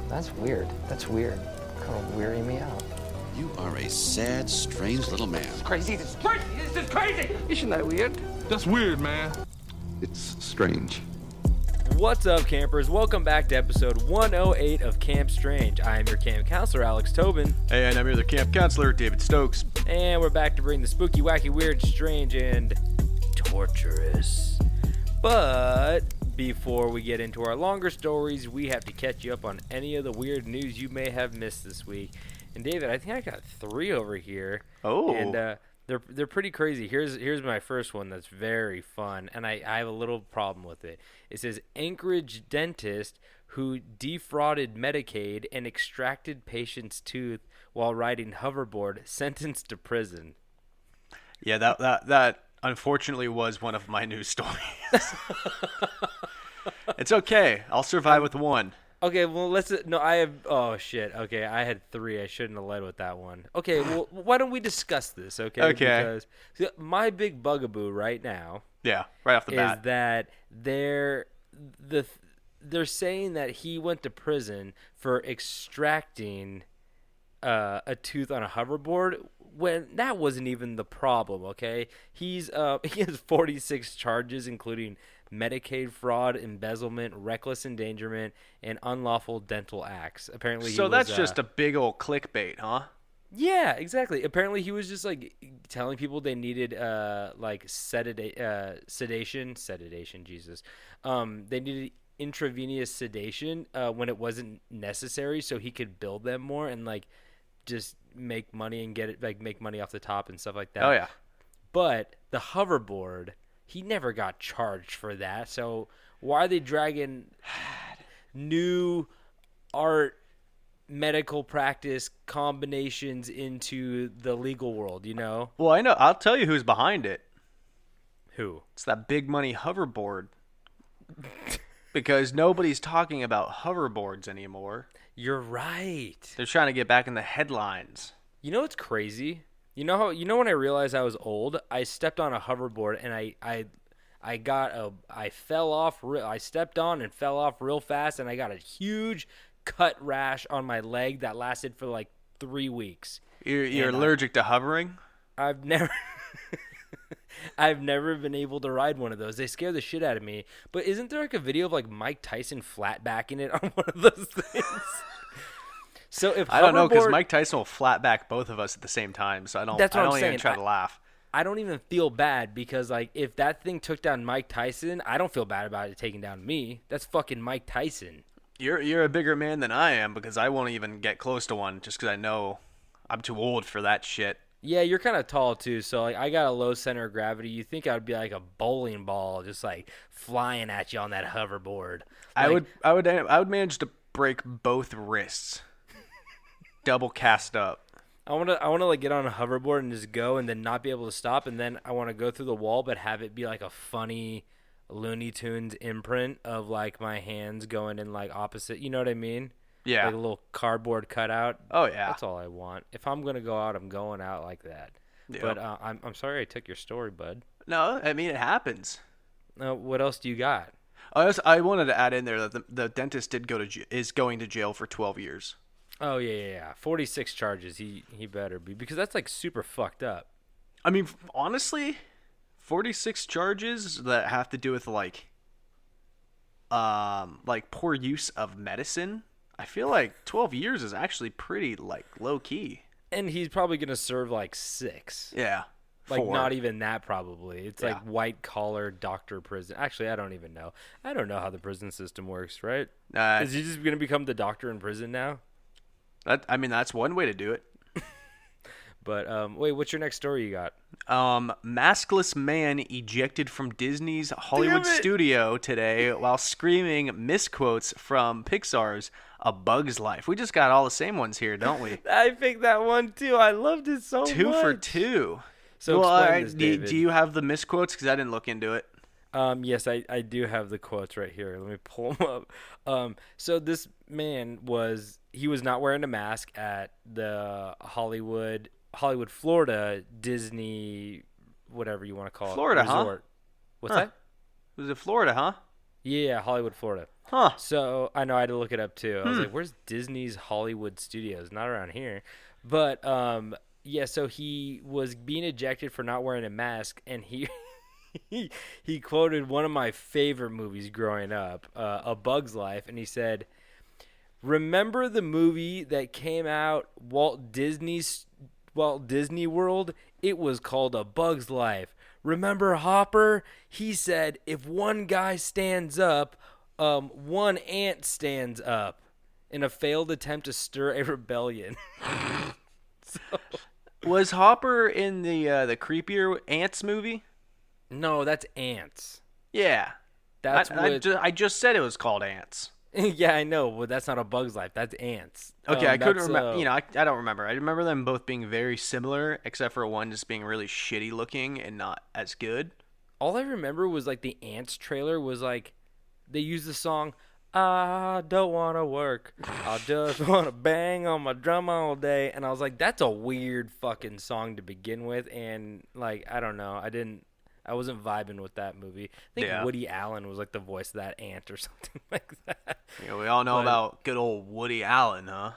That's weird. That's weird. Kind of weirding me out. You are a sad, strange little man. Crazy. This is crazy. This is crazy. Isn't that weird? That's weird, man. It's strange. What's up, campers? Welcome back to episode 108 of Camp Strange. I am your camp counselor, Alex Tobin. And I'm your other camp counselor, David Stokes. And we're back to bring the spooky, wacky, weird, strange, and torturous. But before we get into our longer stories, we have to catch you up on any of the weird news you may have missed this week. And David, I think I got 3 over here. Oh. And they're pretty crazy. Here's my first one that's very fun, and I have a little problem with it. It says Anchorage dentist who defrauded Medicaid and extracted patient's tooth while riding hoverboard sentenced to prison. Yeah, that unfortunately was one of my news stories. It's okay. I'll survive with one. Okay, well, I have, oh, shit. Okay, I had 3. I shouldn't have led with that one. Okay, well, why don't we discuss this, okay? Okay. Because my big bugaboo right now Yeah, right off the bat. is that they're saying that he went to prison for extracting a tooth on a hoverboard when that wasn't even the problem, okay? He has 46 charges, including Medicaid fraud, embezzlement, reckless endangerment, and unlawful dental acts. Apparently, That's just a big old clickbait, huh? Yeah, exactly. Apparently, he was just like telling people they needed sedation. Jesus. They needed intravenous sedation when it wasn't necessary, so he could bill them more and like just make money and make money off the top and stuff like that. Oh yeah. But the hoverboard, he never got charged for that. So why are they dragging new art medical practice combinations into the legal world, you know? Well, I know. I'll tell you who's behind it. Who? It's that big money hoverboard. Because nobody's talking about hoverboards anymore. You're right. They're trying to get back in the headlines. You know what's crazy? You know when I realized I was old, I stepped on a hoverboard and I fell off. I stepped on and fell off real fast, and I got a huge cut rash on my leg that lasted for like 3 weeks. You're allergic to hovering? I've never I've never been able to ride one of those. They scare the shit out of me. But isn't there like a video of like Mike Tyson flat backing it on one of those things? So if I don't know, because Mike Tyson will flat back both of us at the same time, so I don't even try to laugh. I don't even feel bad because like if that thing took down Mike Tyson, I don't feel bad about it taking down me. That's fucking Mike Tyson. You're a bigger man than I am because I won't even get close to one just because I know I'm too old for that shit. Yeah, you're kind of tall too, so like I got a low center of gravity. You think I would be like a bowling ball, just like flying at you on that hoverboard? Like, I would manage to break both wrists, double cast up. I want to like get on a hoverboard and just go, and then not be able to stop, and then I want to go through the wall, but have it be like a funny Looney Tunes imprint of like my hands going in like opposite. You know what I mean? Yeah. Like a little cardboard cutout. Oh yeah. That's all I want. If I'm gonna go out, I'm going out like that. Yep. But I'm sorry I took your story, bud. No, I mean it happens. What else do you got? I wanted to add in there that the dentist is going to jail for 12 years. Oh yeah. 46 charges. He better be, because that's like super fucked up. I mean, honestly, 46 charges that have to do with like poor use of medicine. I feel like 12 years is actually pretty like low key. And he's probably gonna serve like 6. Yeah. Like 4. Not even that probably. It's like white collar doctor prison. Actually, I don't even know. I don't know how the prison system works, right? Is he just gonna become the doctor in prison now? That's one way to do it. But wait, what's your next story you got? Maskless man ejected from Disney's Hollywood studio today while screaming misquotes from Pixar's A Bug's Life. We just got all the same ones here, don't we? I picked that one too. I loved it so much. 2 for 2. So explain this, do David. you have the misquotes? Because I didn't look into it. Yes, I do have the quotes right here. Let me pull them up. So this man was not wearing a mask at the Hollywood, Florida Disney, whatever you want to call it. Florida, resort. huh? What's that? Was it Florida, huh? Yeah, Hollywood, Florida. Huh. So I know I had to look it up too. I was like, "Where's Disney's Hollywood Studios? Not around here." But yeah. So he was being ejected for not wearing a mask, and he quoted one of my favorite movies growing up, A Bug's Life, and he said, "Remember the movie that came out, Walt Disney World? It was called A Bug's Life. Remember Hopper? He said, if one guy stands up, one ant stands up in a failed attempt to stir a rebellion." Was Hopper in the creepier Ants movie? No, that's ants. Yeah. That's I just said it was called Ants. Yeah, I know, but that's not A Bug's Life. That's ants. Okay, I couldn't that's, remember. I don't remember. I remember them both being very similar, except for one just being really shitty looking and not as good. all I remember was like the ants trailer was like they used the song "I don't want to work, I just want to bang on my drum all day," and I was like, that's a weird fucking song to begin with, and like I don't know, I wasn't vibing with that movie. I think Woody Allen was like the voice of that ant or something like that. Yeah, we all know about good old Woody Allen, huh?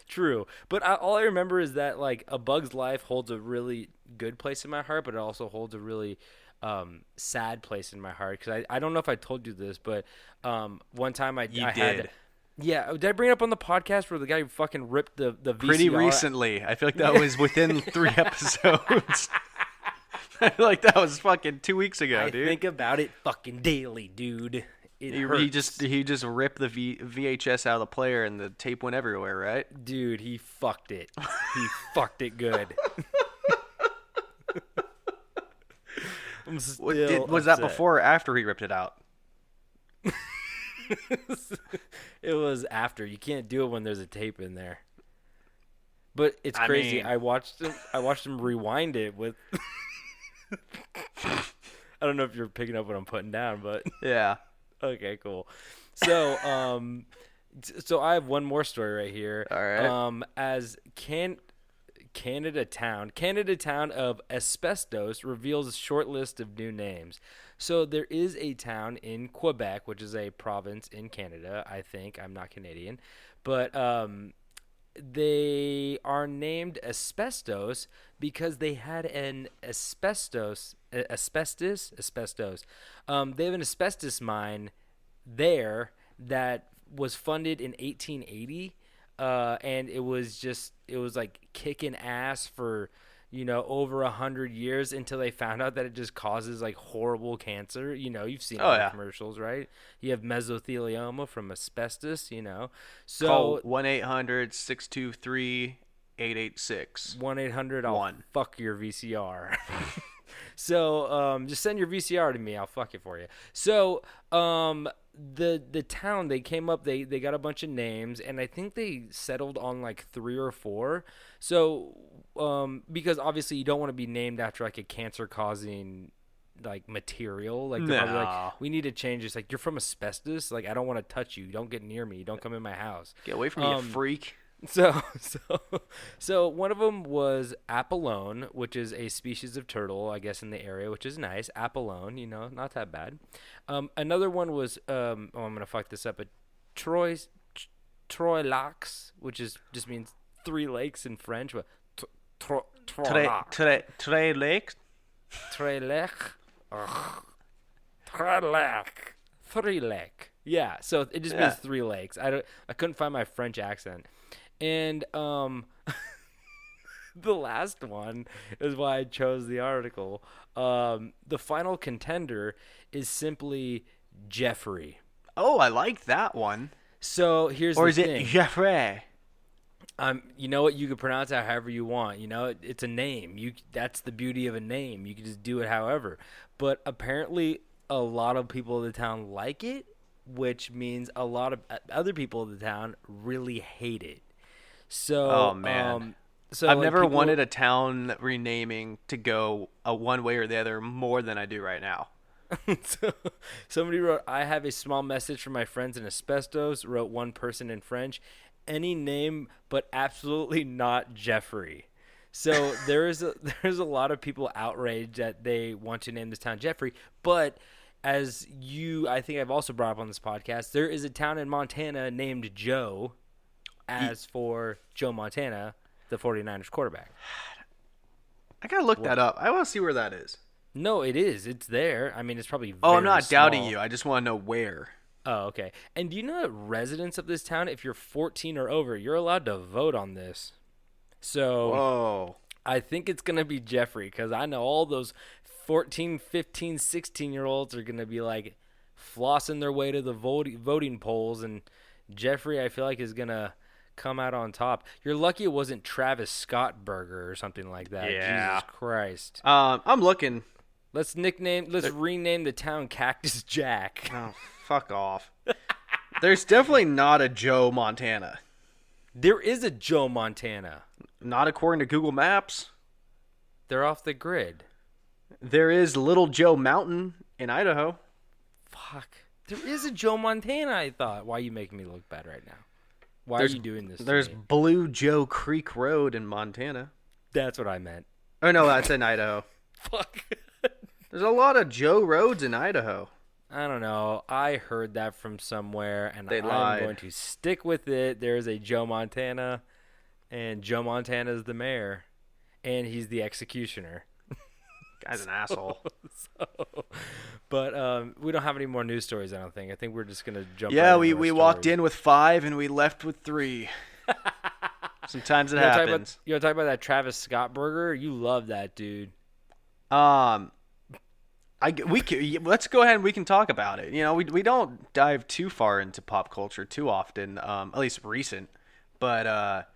True, but all I remember is that like A Bug's Life holds a really good place in my heart, but it also holds a really sad place in my heart because I don't know if I told you this, but one time I did. Yeah, did I bring it up on the podcast where the guy fucking ripped the VCR? Pretty recently. I feel like that was within 3 episodes. I feel like that was fucking 2 weeks ago, dude. I think about it fucking daily, dude. He just ripped the VHS out of the player and the tape went everywhere, right? Dude, he fucked it. He fucked it good. Was that before or after he ripped it out? It was after. You can't do it when there's a tape in there. But it's crazy. I watched him rewind it with. I don't know if you're picking up what I'm putting down, but yeah. Okay, cool. So, so I have one more story right here. All right. As Canada town of Asbestos reveals short list of new names. So there is a town in Quebec, which is a province in Canada, I think. I'm not Canadian. But they are named Asbestos because they had an asbestos. They have an asbestos mine there that was funded in 1880. And it was like kicking ass for, over 100 years until they found out that it just causes like horrible cancer. You've seen the commercials, right? You have mesothelioma from asbestos, So call 1-800-623-886. 1-800 I'll fuck your VCR. So just send your VCR to me. I'll fuck it for you. So the town, they came up, they got a bunch of names, and I think they settled on like 3 or 4. So because obviously you don't want to be named after like a cancer causing like material, like they're probably like, we need to change this, like you're from asbestos, like I don't want to touch you, don't get near me, don't come in my house, get away from me, you freak. So one of them was Apollon, which is a species of turtle, I guess, in the area, which is nice. Apollon, not that bad. Another one was, I'm going to fuck this up, but Troy Lacs, which just means 3 lakes in French, but Tres lakes? Tres lake. 3 lake. Yeah, so it just means 3 lakes. I couldn't find my French accent. And the last one is why I chose the article. The final contender is simply Jeffrey. Oh, I like that one. So here's or the is thing. It Jeffrey? You know what? You can pronounce it however you want. It's a name. That's the beauty of a name. You can just do it however. But apparently, a lot of people in the town like it, which means a lot of other people in the town really hate it. So, oh man, so I've never wanted a town renaming to go one way or the other more than I do right now. So somebody wrote, "I have a small message for my friends in asbestos." Wrote one person in French, "Any name but absolutely not Jeffrey." So there's a lot of people outraged that they want to name this town Jeffrey, but as I think I've also brought up on this podcast, there is a town in Montana named Joe, as for Joe Montana, the 49ers quarterback. I gotta look that up. I want to see where that is. No, it is. It's there. I mean, it's probably Oh, I'm very not doubting small. you. I just want to know where. Oh, okay. And do you know that residents of this town, if you're 14 or over, you're allowed to vote on this? So Whoa. I think it's going to be Jeffrey, because I know all those 14, 15, 16-year-olds are going to be like flossing their way to the voting polls, and Jeffrey, I feel like, is going to come out on top. You're lucky it wasn't Travis Scott Burger or something like that. Yeah. Jesus Christ. I'm looking. Let's rename the town Cactus Jack. Oh, fuck off. There's definitely not a Joe Montana. There is a Joe Montana. Not according to Google Maps. They're off the grid. There is Little Joe Mountain in Idaho. Fuck. There is a Joe Montana, I thought. Why are you making me look bad right now? Why are you doing this to There's me? Blue Joe Creek Road in Montana. That's what I meant. Oh, no, that's in Idaho. Fuck. There's a lot of Joe roads in Idaho. I don't know. I heard that from somewhere, and They I'm lied. going to stick with it. There's a Joe Montana, and Joe Montana is the mayor, and he's the executioner. Guy's an asshole. But we don't have any more news stories, I don't think. I think we're just going to jump Yeah, right we into our walked stories. in with 5 and we left with 3. Sometimes it happens. You want to talk about that Travis Scott burger? You love that, dude. Let's go ahead and we can talk about it. You know, we don't dive too far into pop culture too often, at least recent. But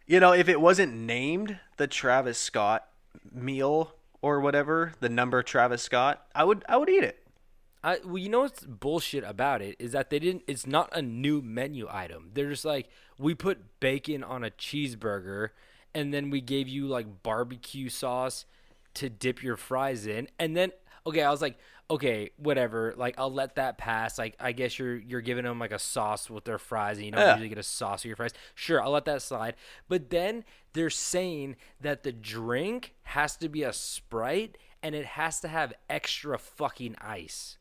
you know, if it wasn't named the Travis Scott meal or whatever, the number Travis Scott, I would eat it. Well, you know what's bullshit about it is that it's not a new menu item. They're just like, we put bacon on a cheeseburger, and then we gave you like barbecue sauce to dip your fries in, and then okay, I was like, okay, whatever, like I'll let that pass. Like I guess you're giving them like a sauce with their fries, and you don't usually get a sauce with your fries. Sure, I'll let that slide. But then they're saying that the drink has to be a Sprite, and it has to have extra fucking ice.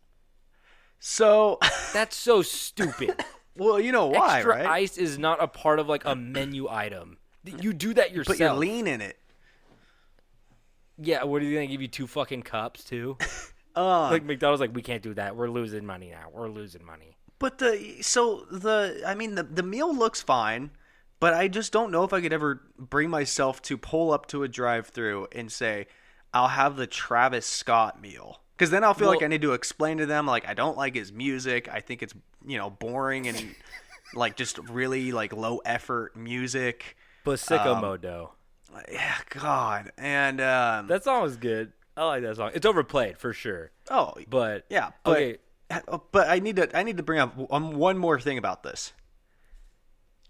So That's so stupid. well, you know why, Extra right? ice is not a part of like a menu item. You do that yourself. But you're lean in it. Yeah, what are they gonna give you 2 fucking cups too? Like McDonald's, like we can't do that. We're losing money now. We're losing money. But the meal looks fine, but I just don't know if I could ever bring myself to pull up to a drive-through and say, I'll have the Travis Scott meal. Because then I'll feel like I need to explain to them, like, I don't like his music. I think it's, boring and, like, just really, like, low-effort music. But sicko mode though. Yeah, God. And, That song was good. I like that song. It's overplayed for sure. oh, But yeah. But, okay, but I need to bring up one more thing about this.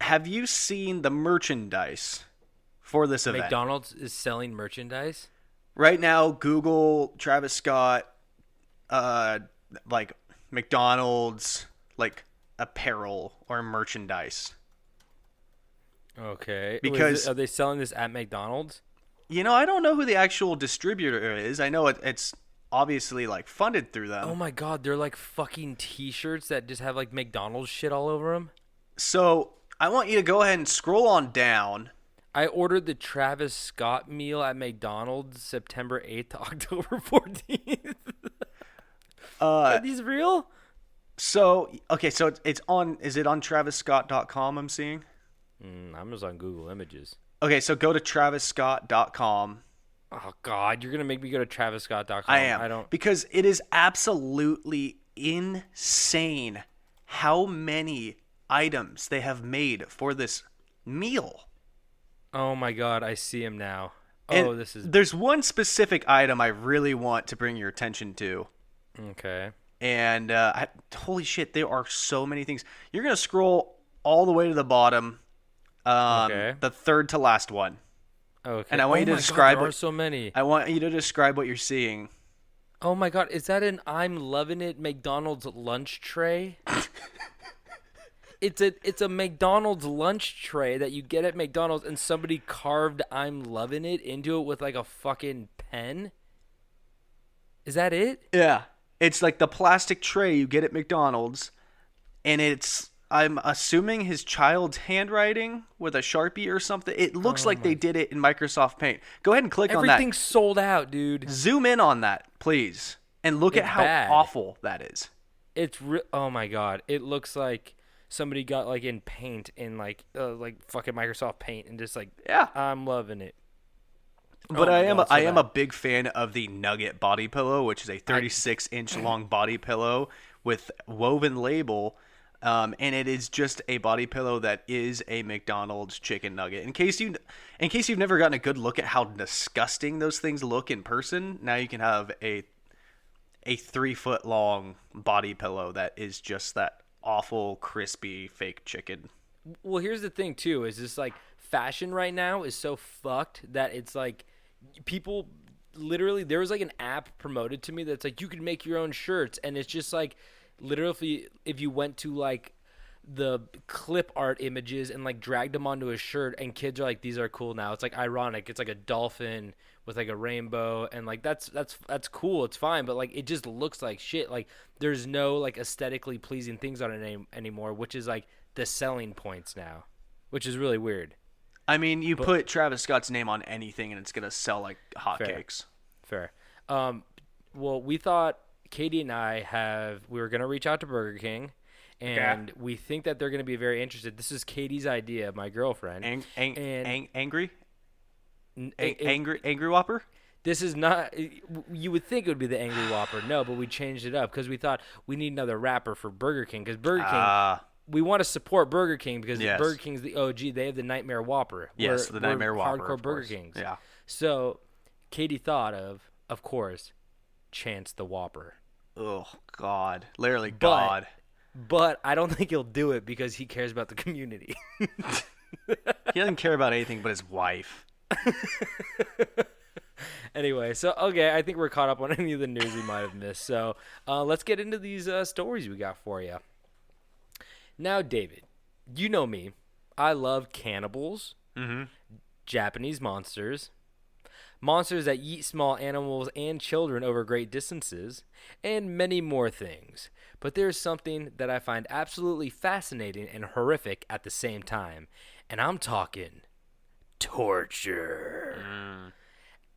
Have you seen the merchandise for this event? McDonald's is selling merchandise. Right now, Google Travis Scott, like McDonald's, like apparel or merchandise. Okay. Because- are they selling this at McDonald's? I don't know who the actual distributor is. I know it's obviously like funded through them. Oh my god, they're like fucking T-shirts that just have like McDonald's shit all over them. So I want you to go ahead and scroll on down. I ordered the Travis Scott meal at McDonald's September 8th to October 14th. Are these real? So it's on. Is it on TravisScott.com? I'm seeing. I'm just on Google Images. Okay, so go to TravisScott.com. Oh god, you're gonna make me go to TravisScott.com. I am. I don't. Because it is absolutely insane how many items they have made for this meal. Oh my god, I see him now. And Oh, this is there's one specific item I really want to bring your attention to. okay. And holy shit, there are so many things. You're going to scroll all the way to the bottom. Okay. The third to last one. Okay. And I want you to my describe God, there what- are so many. I want you to describe what you're seeing. Oh my god, is that an I'm loving it McDonald's lunch tray? it's a McDonald's lunch tray that you get at McDonald's, and somebody carved "I'm loving it" into it with like a fucking pen. Is that it? Yeah. It's like the plastic tray you get at McDonald's, and I'm assuming his child's handwriting with a Sharpie or something. It looks like they did it in Microsoft Paint. Go ahead and click on that. Everything's sold out, dude. Zoom in on that, please, and look at how bad. awful that is. Oh my god, it looks like somebody got like in Paint in like fucking Microsoft Paint and just like, Yeah. I'm loving it. But Oh my I am God, so I am bad. a big fan of the Nugget body pillow, which is a 36-inch long body pillow with woven label, and it is just a body pillow that is a McDonald's chicken nugget. In case you've never gotten a good look at how disgusting those things look in person, now you can have a 3-foot long body pillow that is just that awful crispy fake chicken. Well, here's the thing too, is this like fashion right now is so fucked that it's like people literally, there was like an app promoted to me that's like you can make your own shirts, and it's just like literally if you went to like the clip art images and like dragged them onto a shirt, and kids are like, these are cool now. It's like ironic. It's like a dolphin with like a rainbow, and like that's cool. It's fine, but like it just looks like shit. Like there's no like aesthetically pleasing things on it anymore, which is like the selling points now, which is really weird. I mean, you put Travis Scott's name on anything and it's gonna sell like hotcakes. Fair. Well, we thought Katie and I we were gonna reach out to Burger King, and we think that they're gonna be very interested. This is Katie's idea, my girlfriend. Angry Whopper. This is not. You would think it would be the Angry Whopper. No, but we changed it up because we thought we need another wrapper for Burger King, because Burger King. We want to support Burger King because Burger King's the OG. They have the Nightmare Whopper. Yes, the Nightmare Whopper. Hardcore Burger Kings. Yeah. So, Katie thought of course, Chance the Whopper. Oh God, literally God. But I don't think he'll do it because he cares about the community. He doesn't care about anything but his wife. Anyway, so okay, I think we're caught up on any of the news we might have missed. So let's get into these stories we got for you. Now, David, you know me. I love cannibals, Japanese monsters that eat small animals and children over great distances, and many more things. But there's something that I find absolutely fascinating and horrific at the same time, and I'm talking torture.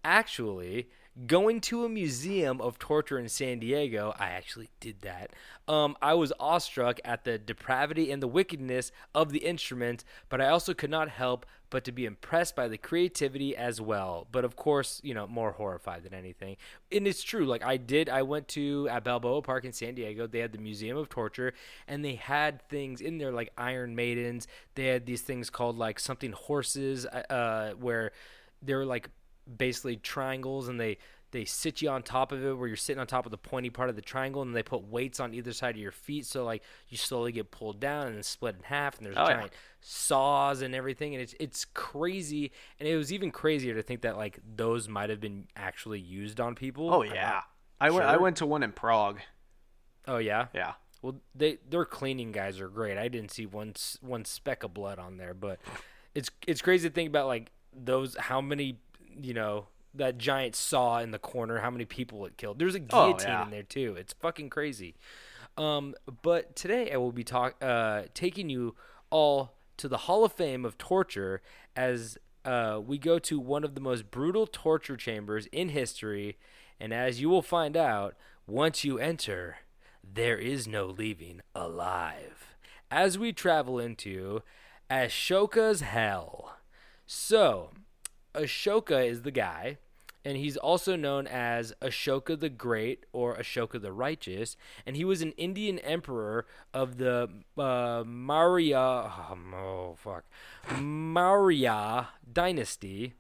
Actually, going to a museum of torture in San Diego, I actually did that. I was awestruck at the depravity and the wickedness of the instruments, but I also could not help but to be impressed by the creativity as well. But of course, more horrified than anything. And it's true. Like I went to at Balboa Park in San Diego. They had the Museum of Torture, and they had things in there like Iron Maidens. They had these things called like something horses, where they were like basically triangles, and they sit you on top of it where you're sitting on top of the pointy part of the triangle, and they put weights on either side of your feet, so like you slowly get pulled down and then split in half, and there's giant saws and everything, and it's crazy. And it was even crazier to think that like those might have been actually used on people. Oh yeah, I went to one in Prague. Oh yeah. Yeah. Well, their cleaning guys are great. I didn't see one speck of blood on there, but it's crazy to think about like those, how many, that giant saw in the corner, how many people it killed. There's a guillotine in there too. It's fucking crazy. But today I will be taking you all to the Hall of Fame of Torture as we go to one of the most brutal torture chambers in history. And as you will find out, once you enter, there is no leaving alive. As we travel into Ashoka's Hell. So, Ashoka is the guy, and he's also known as Ashoka the Great or Ashoka the Righteous, and he was an Indian emperor of the Maurya dynasty,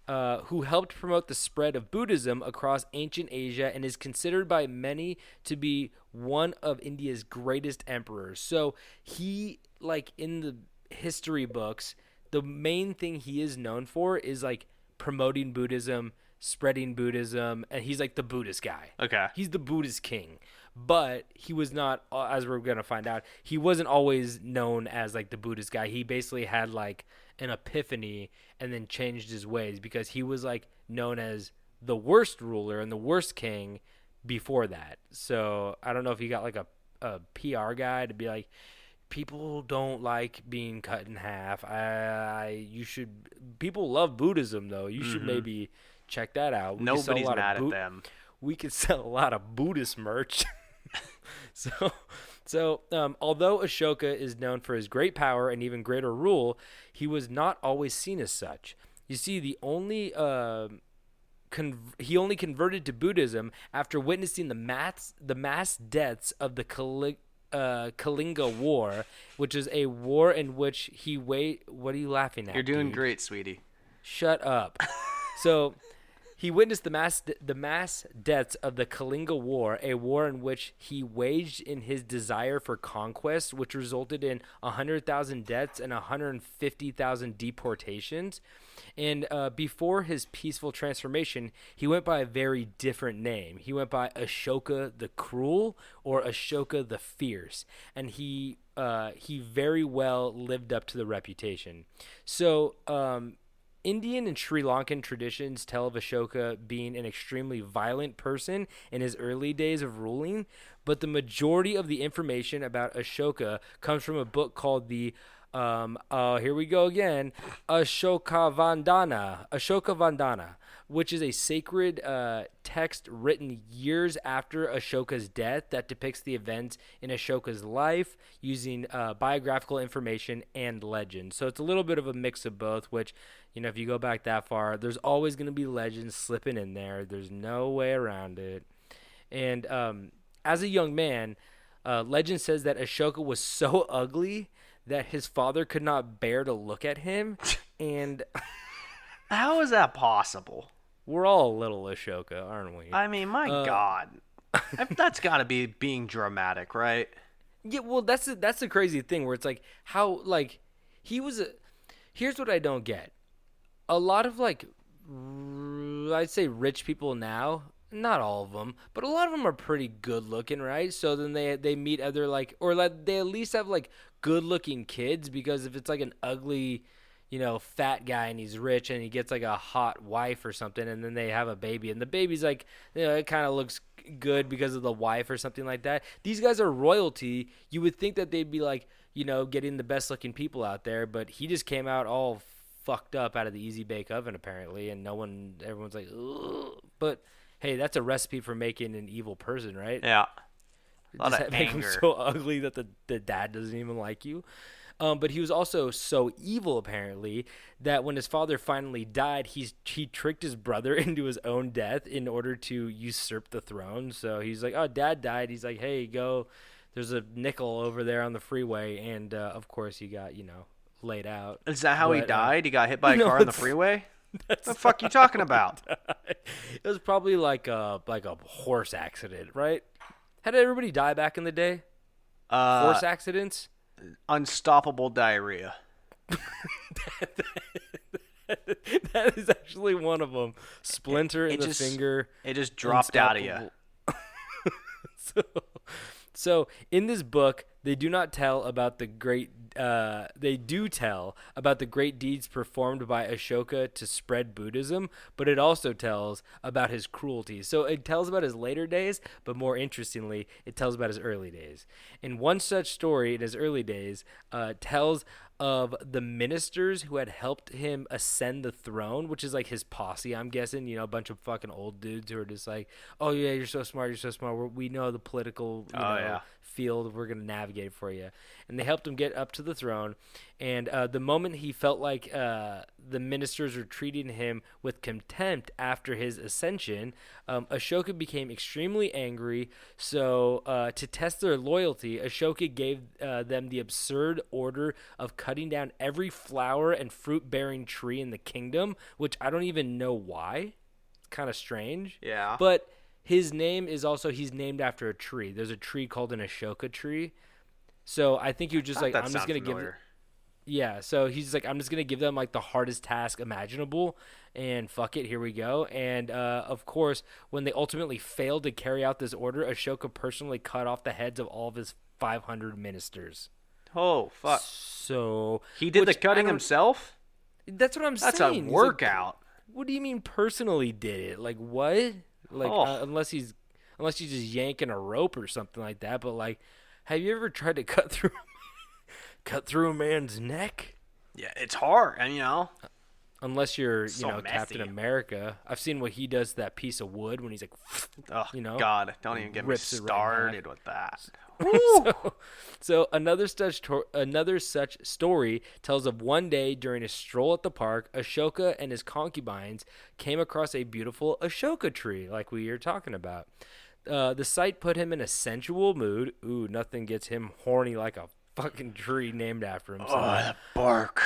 who helped promote the spread of Buddhism across ancient Asia and is considered by many to be one of India's greatest emperors. So he, like in the history books, the main thing he is known for is like promoting Buddhism, spreading Buddhism, and he's like the Buddhist guy. Okay. He's the Buddhist king. but he was not, as we're going to find out, he wasn't always known as like the Buddhist guy. He basically had like an epiphany and then changed his ways because he was like known as the worst ruler and the worst king before that. So I don't know if he got like a PR guy to be like, people don't like being cut in half. People love Buddhism though. You should maybe check that out. Nobody's mad at them. We could sell a lot of Buddhist merch. So, although Ashoka is known for his great power and even greater rule, he was not always seen as such. You see, he only converted to Buddhism after witnessing the mass deaths of the Kalinga War, which is a war in which he What are you laughing at? You're doing dude? great, sweetie. Shut up. So. He witnessed the mass deaths of the Kalinga War, a war in which he waged in his desire for conquest, which resulted in 100,000 deaths and 150,000 deportations. And before his peaceful transformation, he went by a very different name. He went by Ashoka the Cruel or Ashoka the Fierce, and he very well lived up to the reputation. So. Indian and Sri Lankan traditions tell of Ashoka being an extremely violent person in his early days of ruling, but the majority of the information about Ashoka comes from a book called the here we go again, Ashoka Vandana, which is a sacred text written years after Ashoka's death that depicts the events in Ashoka's life using biographical information and legend. So it's a little bit of a mix of both, which, you know, if you go back that far, there's always going to be legends slipping in there. There's no way around it. And as a young man, legend says that Ashoka was so ugly that his father could not bear to look at him. And how is that possible? We're all a little Ashoka, aren't we? I mean, my God. That's got to be being dramatic, right? Yeah, well, that's the crazy thing where it's like how, like, he was here's what I don't get. A lot of, like, I'd say rich people now, not all of them, but a lot of them are pretty good looking, right? So then they meet other, like, or like they at least have, like, good looking kids, because if it's like an ugly, you know, fat guy and he's rich and he gets like a hot wife or something, and then they have a baby and the baby's like, you know, it kind of looks good because of the wife or something like that. These guys are royalty. You would think that they'd be like, you know, getting the best looking people out there, but he just came out all fucked up out of the easy bake oven apparently, and everyone's like, ugh. But hey, that's a recipe for making an evil person, right? Yeah. A lot Just of make anger. him so ugly that the dad doesn't even like you. But he was also so evil, apparently, that when his father finally died, he tricked his brother into his own death in order to usurp the throne. So he's like, oh, dad died. He's like, hey, go. There's a nickel over there on the freeway. And, of course, he got, you know, laid out. Is that how he died? He got hit by a no, car on the freeway? What the fuck you talking about? It was probably like a horse accident, right? How did everybody die back in the day? Horse accidents? Unstoppable diarrhea. That is actually one of them. Splinter in the finger. It just dropped out of you. So in this book, they do tell about the great deeds performed by Ashoka to spread Buddhism, but it also tells about his cruelty. So it tells about his later days, but more interestingly, it tells about his early days. And one such story in his early days tells of the ministers who had helped him ascend the throne, which is like his posse, I'm guessing, you know, a bunch of fucking old dudes who are just like, oh yeah, you're so smart, we know the political field, we're going to navigate for you. And they helped him get up to the throne. And the moment he felt like the ministers were treating him with contempt after his ascension, Ashoka became extremely angry. So to test their loyalty, Ashoka gave them the absurd order of cutting down every flower and fruit-bearing tree in the kingdom, which I don't even know why. It's kind of strange. Yeah. But his name is also, he's named after a tree. There's a tree called an Ashoka tree. So I think he was just like, I'm just going to give it. Yeah, so he's like, I'm just gonna give them like the hardest task imaginable, and fuck it, here we go. And of course, when they ultimately failed to carry out this order, Ashoka personally cut off the heads of all of his 500 ministers. Oh fuck! So He did the which I cutting don't- himself. That's what I'm That's saying. a He's like, workout. what do you mean personally did it? Like what? Like Oh. unless he's just yanking a rope or something like that. But like, have you ever tried to cut through a man's neck? Yeah, it's hard, and Unless you're, So Captain messy. America. I've seen what he does to that piece of wood when he's like, Oh you know, God, don't even get me rips it right in started with that. so another such story tells of one day during a stroll at the park, Ashoka and his concubines came across a beautiful Ashoka tree, like we were talking about. The sight put him in a sensual mood. Ooh, nothing gets him horny like a fucking tree named after himself. Oh, that bark!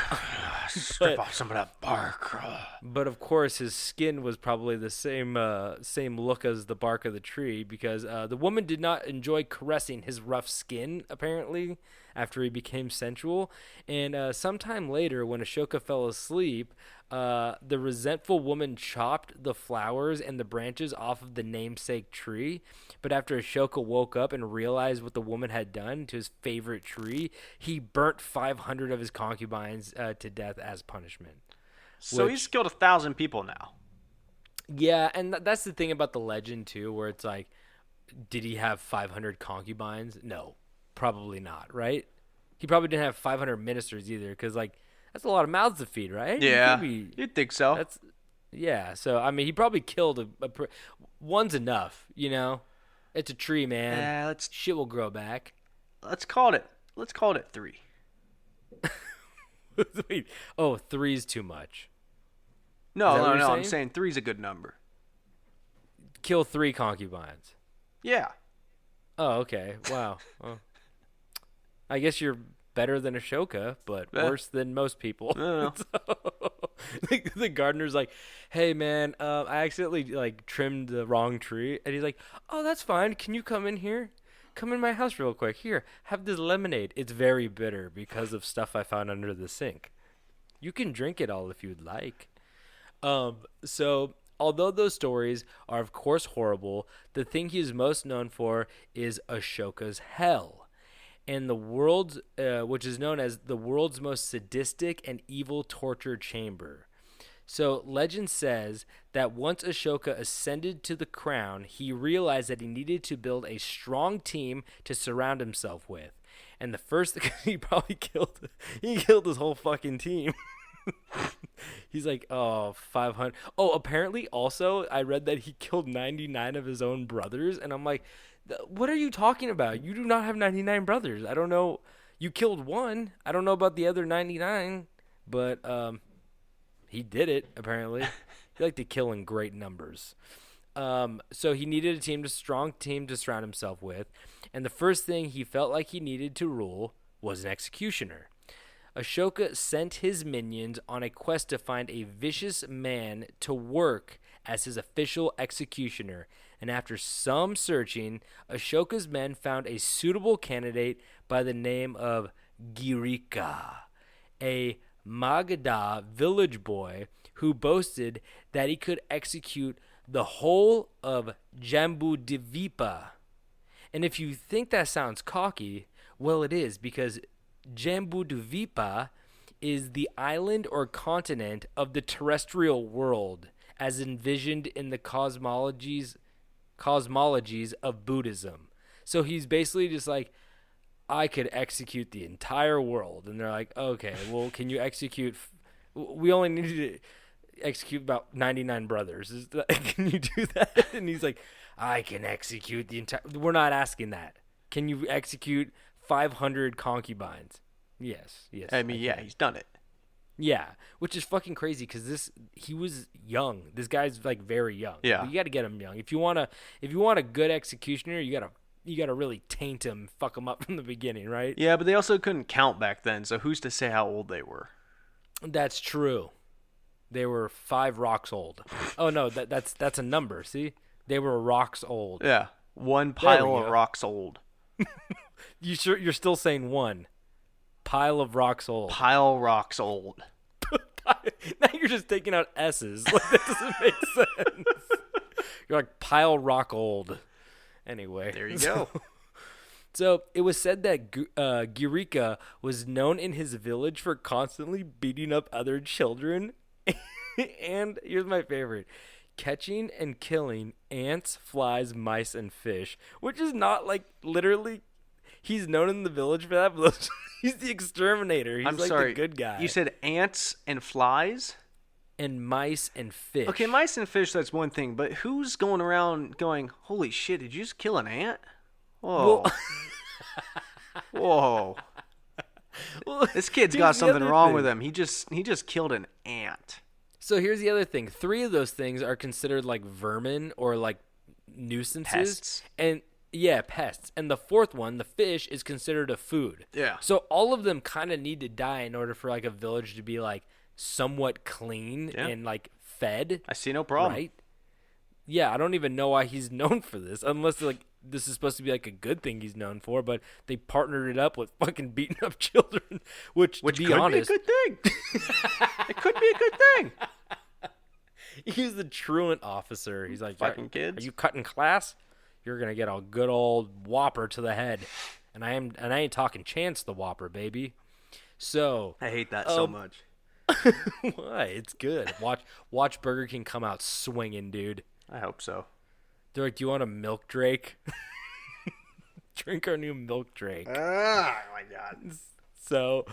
Strip off some of that bark. But of course, his skin was probably the same look as the bark of the tree, because the woman did not enjoy caressing his rough skin, apparently, after he became sensual. And sometime later, when Ashoka fell asleep, the resentful woman chopped the flowers and the branches off of the namesake tree. But after Ashoka woke up and realized what the woman had done to his favorite tree, he burnt 500 of his concubines to death as punishment. So he's killed 1,000 people now. Yeah, and that's the thing about the legend too, where it's like, did he have 500 concubines? No, probably not, right? He probably didn't have 500 ministers either, because like that's a lot of mouths to feed, right? Yeah, you'd think so. So I mean, he probably killed one's enough, It's a tree, man. Yeah, Shit will grow back. let's call it 3. Wait, 3's too much. No, Is that what you're I'm saying 3's a good number. Kill 3 concubines. Yeah. Oh, okay. Wow. Well, I guess you're better than Ashoka, but worse than most people. No. The gardener's like, "Hey, man, I accidentally trimmed the wrong tree," and he's like, "Oh, that's fine. Can you come in here? Come in my house real quick. Here, have this lemonade. It's very bitter because of stuff I found under the sink. You can drink it all if you'd like." So although those stories are of course horrible, the thing he is most known for is Ashoka's hell, and the world's, which is known as the world's most sadistic and evil torture chamber. So legend says that once Ashoka ascended to the crown, he realized that he needed to build a strong team to surround himself with. And the first he probably killed his whole fucking team. He's like, 500. Oh, apparently also I read that he killed 99 of his own brothers, and I'm like, what are you talking about? You do not have 99 brothers. I don't know. You killed one. I don't know about the other 99, but he did it, apparently. He liked to kill in great numbers. So he needed a strong team to surround himself with, and the first thing he felt like he needed to rule was an executioner. Ashoka sent his minions on a quest to find a vicious man to work as his official executioner, and after some searching, Ashoka's men found a suitable candidate by the name of Girika, a Magadha village boy who boasted that he could execute the whole of Jambudvipa. And if you think that sounds cocky, well, it is, because Jambudvipa is the island or continent of the terrestrial world as envisioned in the cosmologies of Buddhism. So he's basically just like, I could execute the entire world. And they're like, okay, well, can you execute? We only need to execute about 99 brothers. Can you do that? And he's like, I can execute the entire. We're not asking that. Can you execute 500 concubines? Yes. I mean, yeah, he's done it. Yeah, which is fucking crazy because he was young. This guy's like very young. Yeah, you got to get him young. If you want a good executioner, you gotta really taint him, fuck him up from the beginning, right? Yeah, but they also couldn't count back then, so who's to say how old they were? That's true. They were 5 rocks old. Oh no, that's a number. See, they were rocks old. Yeah, one pile of rocks old. You're still saying 1. Pile of rocks old. Pile rocks old. Now you're just taking out S's. Like, that doesn't make sense. You're like pile rock old. Anyway. There you go. So it was said that Girika was known in his village for constantly beating up other children. And here's my favorite. Catching and killing ants, flies, mice, and fish. Which is not like literally... He's known in the village for that, but he's the exterminator. He's the good guy. You said ants and flies? And mice and fish. Okay, mice and fish, that's one thing. But who's going around going, holy shit, did you just kill an ant? Whoa. Well, Whoa. well, This kid's here's got the something other wrong thing. with him. He just killed an ant. So here's the other thing. 3 of those things are considered like vermin or like nuisances. Pests. And yeah, pests. And the 4th one, the fish, is considered a food. Yeah. So all of them kind of need to die in order for like a village to be like somewhat clean Yeah. and like fed. I see no problem. Right? Yeah, I don't even know why he's known for this, unless like this is supposed to be like a good thing he's known for. But they partnered it up with fucking beating up children, which to be could honest, be a good thing. It could be a good thing. he's the truant officer. He's like, Fucking kids. Are you cutting class? You're gonna get a good old whopper to the head, and I ain't talking Chance the Whopper, baby. So I hate that so much. why? It's good. Watch Burger King come out swinging, dude. I hope so. They're like, do you want a milk Drake? Drink our new milk Drake. Oh my god. So,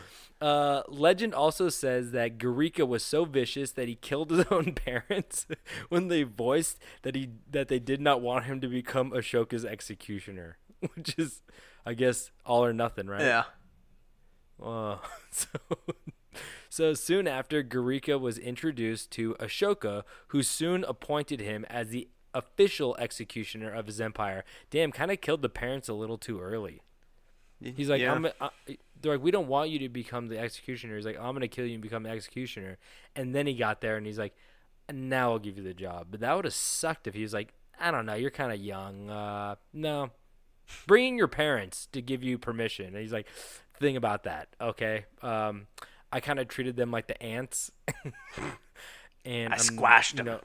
legend also says that Girika was so vicious that he killed his own parents when they voiced that they did not want him to become Ashoka's executioner, which is, I guess, all or nothing, right? Yeah. So soon after, Girika was introduced to Ashoka, who soon appointed him as the official executioner of his empire. Damn, kind of killed the parents a little too early. He's like, Yeah. they're like, we don't want you to become the executioner. He's like, I'm going to kill you and become the executioner. And then he got there and he's like, now I'll give you the job. But that would have sucked if he was like, I don't know, you're kind of young. No. Bring in your parents to give you permission. And he's like, think about that, okay? I kind of treated them like the ants. And I squashed them.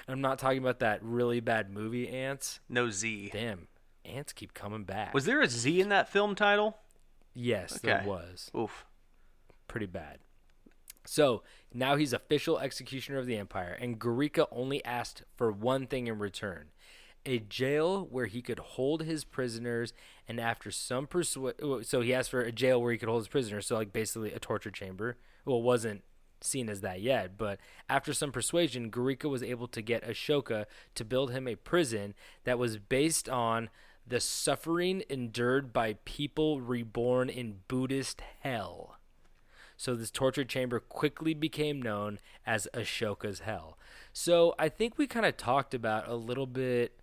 I'm not talking about that really bad movie Ants. No Z. Damn, ants keep coming back. Was there a Z in that film title? Yes, Okay. there was. Oof. Pretty bad. So now he's official executioner of the empire, and Girika only asked for one thing in return: a jail where he could hold his prisoners, and after some so he asked for a jail where he could hold his prisoners, so like basically a torture chamber. Well, it wasn't seen as that yet, but after some persuasion, Girika was able to get Ashoka to build him a prison that was based on the suffering endured by people reborn in Buddhist hell. So this torture chamber quickly became known as Ashoka's Hell. So I think we kind of talked about a little bit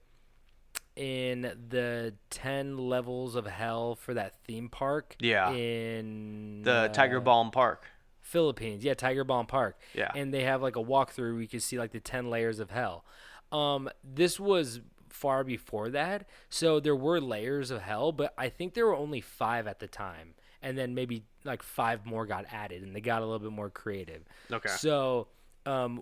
in the 10 levels of hell for that theme park. Yeah. In The Tiger Balm Park. Philippines. Yeah, Tiger Balm Park. Yeah. And they have like a walkthrough where you can see like the 10 layers of hell. This was far before that. So there were layers of hell, but I think there were only 5 at the time. And then maybe like 5 more got added and they got a little bit more creative. Okay. So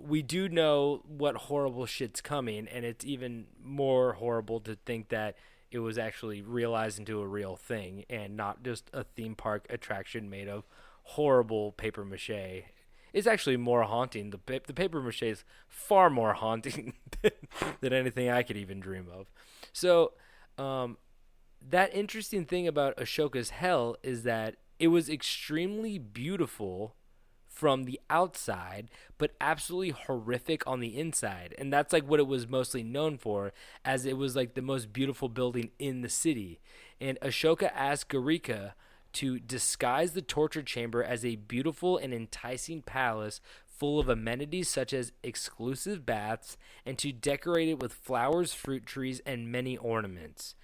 we do know what horrible shit's coming, and it's even more horrible to think that it was actually realized into a real thing and not just a theme park attraction made of horrible paper mache. It's actually more haunting. The paper mache is far more haunting than anything I could even dream of. So that interesting thing about Ashoka's Hell is that it was extremely beautiful from the outside, but absolutely horrific on the inside. And that's like what it was mostly known for, as it was like the most beautiful building in the city. And Ashoka asked Girika to disguise the torture chamber as a beautiful and enticing palace full of amenities such as exclusive baths, and to decorate it with flowers, fruit trees, and many ornaments.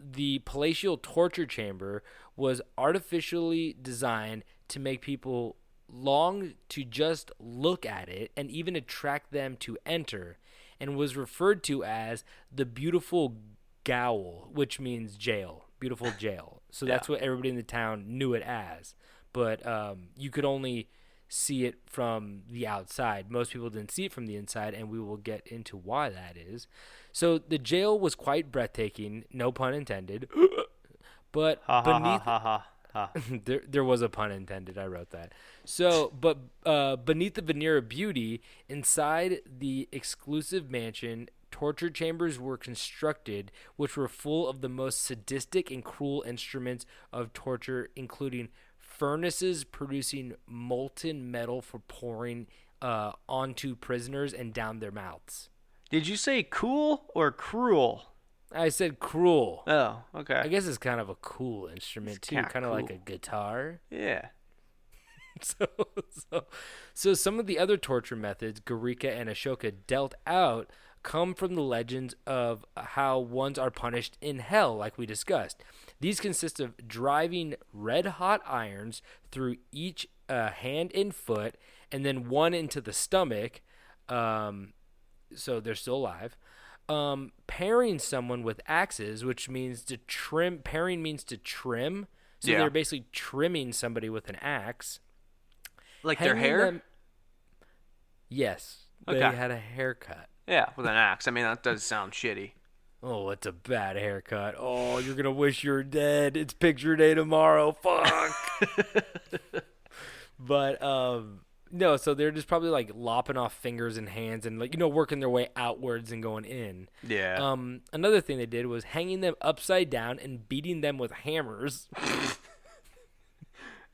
The palatial torture chamber was artificially designed to make people long to just look at it and even attract them to enter, and was referred to as the beautiful gaol, which means jail, beautiful jail. So that's what everybody in the town knew it as. But you could only see it from the outside. Most people didn't see it from the inside, and we will get into why that is. So the jail was quite breathtaking, no pun intended. But beneath there was a pun intended. I wrote that. So, but beneath the veneer of beauty, inside the exclusive mansion, torture chambers were constructed, which were full of the most sadistic and cruel instruments of torture, including furnaces producing molten metal for pouring onto prisoners and down their mouths. Did you say cool or cruel? I said cruel. Oh, okay. I guess it's kind of a cool instrument too, kind of cool. like a guitar. Yeah. So some of the other torture methods Garika and Ashoka dealt out come from the legends of how ones are punished in hell, like we discussed. These consist of driving red-hot irons through each hand and foot, and then one into the stomach, so they're still alive. Paring someone with axes, which means to trim. Paring means to trim. So they're basically trimming somebody with an axe. Like their hair? Yes. They had a haircut. Yeah, with an axe. I mean, that does sound shitty. Oh, it's a bad haircut. Oh, you're going to wish you're dead. It's picture day tomorrow. Fuck. But, no, so they're just probably like lopping off fingers and hands and like, working their way outwards and going in. Yeah. Another thing they did was hanging them upside down and beating them with hammers.